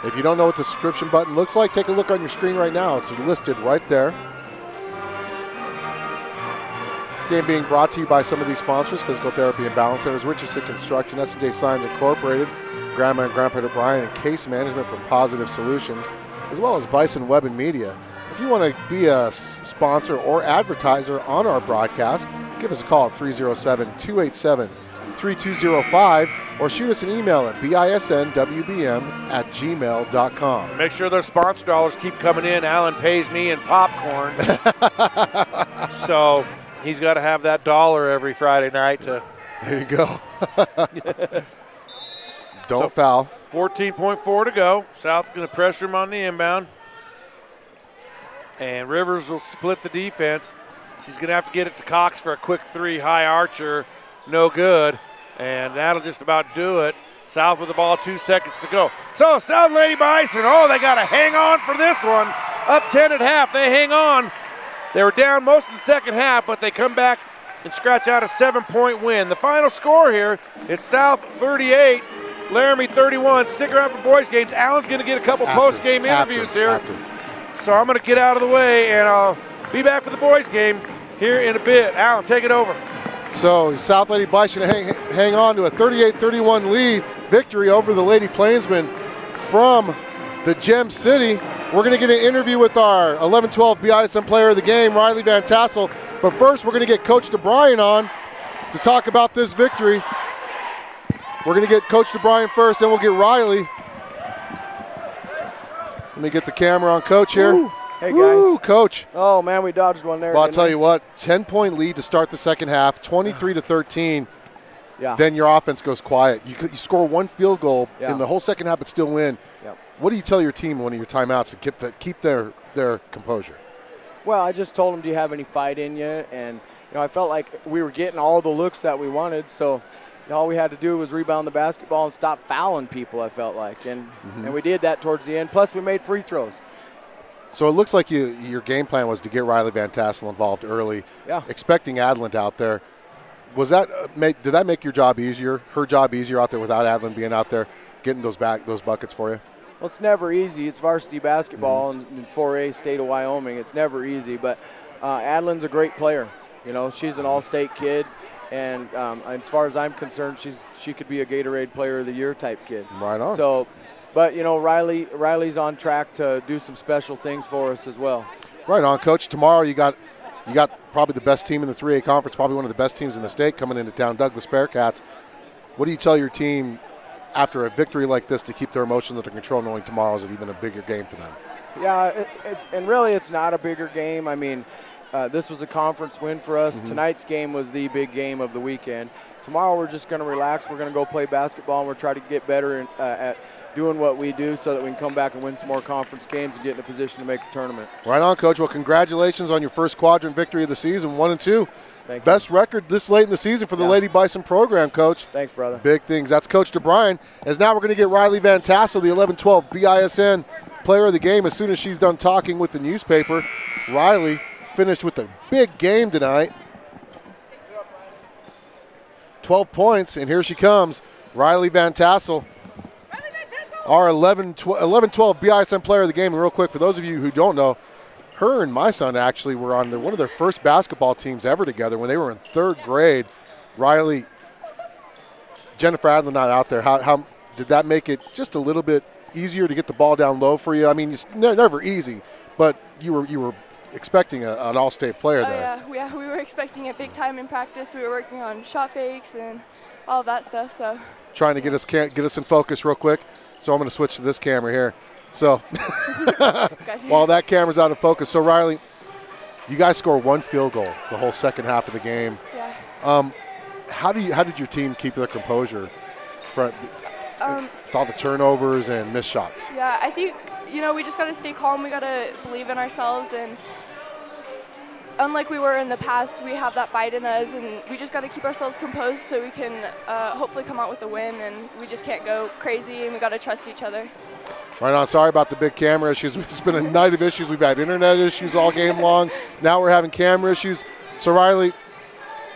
If you don't know what the subscription button looks like, take a look on your screen right now. It's listed right there. This game being brought to you by some of these sponsors: Physical Therapy and Balance Centers, Richardson Construction, S&J Signs Incorporated, Grandma and Grandpa DeBryan, and Case Management from Positive Solutions, as well as Bison Web and Media. If you want to be a sponsor or advertiser on our broadcast, give us a call at 307-287-3205 or shoot us an email at bisnwbm@gmail.com. Make sure those sponsor dollars keep coming in. Alan pays me in popcorn. So He's got to have that $1 every Friday night to. There you go. Don't foul. 14.4 to go. South's going to pressure him on the inbound. And Rivers will split the defense. She's going to have to get it to Cox for a quick three. High archer, no good. And that'll just about do it. South with the ball, 2 seconds to go. So South Lady Bison, they got to hang on for this one. Up 10 at half, they hang on. They were down most of the second half, but they come back and scratch out a 7-point win. The final score here is South 38, Laramie 31. Stick around for boys games. Alan's going to get a couple post-game interviews here. So I'm going to get out of the way, and I'll be back for the boys game here in a bit. Alan, take it over. So South Lady Bison hang on to a 38-31 lead victory over the Lady Plainsmen from the Gem City. We're going to get an interview with our 11-12 BISN player of the game, Riley Van Tassel. But first, we're going to get Coach DeBryan on to talk about this victory. We're going to get Coach DeBryan first, then we'll get Riley. Let me get the camera on Coach here. Woo. Hey, guys. Woo, Coach. Oh, man, we dodged one there. Well, I'll tell you what, 10-point lead to start the second half, 23-13. Yeah. Then your offense goes quiet. You score one field goal in the whole second half but still win. Yep. What do you tell your team in one of your timeouts to keep their composure? Well, I just told them, do you have any fight in you? And, I felt like we were getting all the looks that we wanted, so all we had to do was rebound the basketball and stop fouling people, I felt like. And we did that towards the end. Plus, we made free throws. So it looks like your game plan was to get Riley Van Tassel involved early, expecting Adland out there. Was that did that make your job easier, her job easier out there without Adland being out there getting those buckets for you? Well, it's never easy. It's varsity basketball in 4A state of Wyoming. It's never easy, but Adland's a great player. She's an all-state kid, and as far as I'm concerned, she could be a Gatorade Player of the Year type kid. Right on. So, but Riley's on track to do some special things for us as well. Right on, Coach. Tomorrow you got probably the best team in the 3A conference, probably one of the best teams in the state coming into town, Douglas Bearcats. What do you tell your team after a victory like this to keep their emotions under control, knowing tomorrow is even a bigger game for them? Yeah, and really it's not a bigger game. I mean, this was a conference win for us. Tonight's game was the big game of the weekend. Tomorrow we're just going to relax. We're going to go play basketball, and we're trying to get better at doing what we do so that we can come back and win some more conference games and get in a position to make the tournament. Right on, Coach. Well, congratulations on your first quadrant victory of the season, 1-2. Thank you. Best record this late in the season for the Lady Bison program, Coach. Thanks, brother. Big things. That's Coach DeBryan. As now we're going to get Riley Van Tassel, the 11-12 BISN player of the game, as soon as she's done talking with the newspaper. Riley finished with a big game tonight. 12 points, and here she comes, Riley Van Tassel. Our 11-12 BISN player of the game. And real quick, for those of you who don't know, her and my son actually were on one of their first basketball teams ever together when they were in 3rd grade. Riley, Jennifer Adler not out there. How did that make it just a little bit easier to get the ball down low for you? I mean, it's never easy, but you were expecting an all-state player there. Yeah, we were expecting it big time in practice. We were working on shot fakes and all of that stuff. So trying to get us in focus real quick. So I'm going to switch to this camera here. So while that camera's out of focus. So Riley, you guys score one field goal the whole second half of the game. Yeah. How did your team keep their composure with all the turnovers and missed shots? Yeah, I think we just got to stay calm. We got to believe in ourselves, and unlike we were in the past, we have that fight in us, and we just got to keep ourselves composed so we can hopefully come out with the win, and we just can't go crazy, and we got to trust each other. Right on. Sorry about the big camera issues. It's been a night of issues. We've had internet issues all game long. Now we're having camera issues. So, Riley,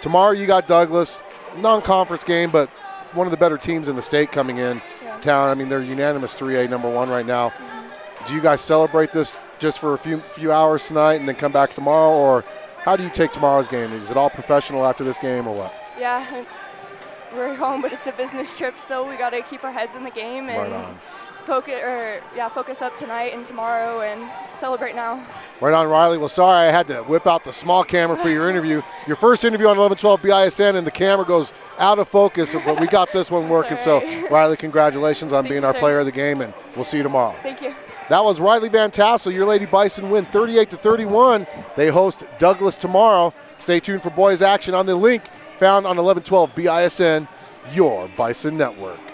tomorrow you got Douglas, non-conference game, but one of the better teams in the state coming in town. I mean, they're unanimous 3A #1 right now. Do you guys celebrate this just for a few hours tonight and then come back tomorrow, or how do you take tomorrow's game? Is it all professional after this game or what? Yeah, we're home, but it's a business trip still. We got to keep our heads in the game and focus up tonight and tomorrow and celebrate now. Right on, Riley. Well, sorry I had to whip out the small camera for your interview. Your first interview on 11-12 BISN, and the camera goes out of focus, but we got this one working. So, Riley, congratulations on being our player of the game, and we'll see you tomorrow. Thank you. That was Riley Van Tassel. Your Lady Bison win 38-31. They host Douglas tomorrow. Stay tuned for boys action on the link found on 1112 BISN, your Bison Network.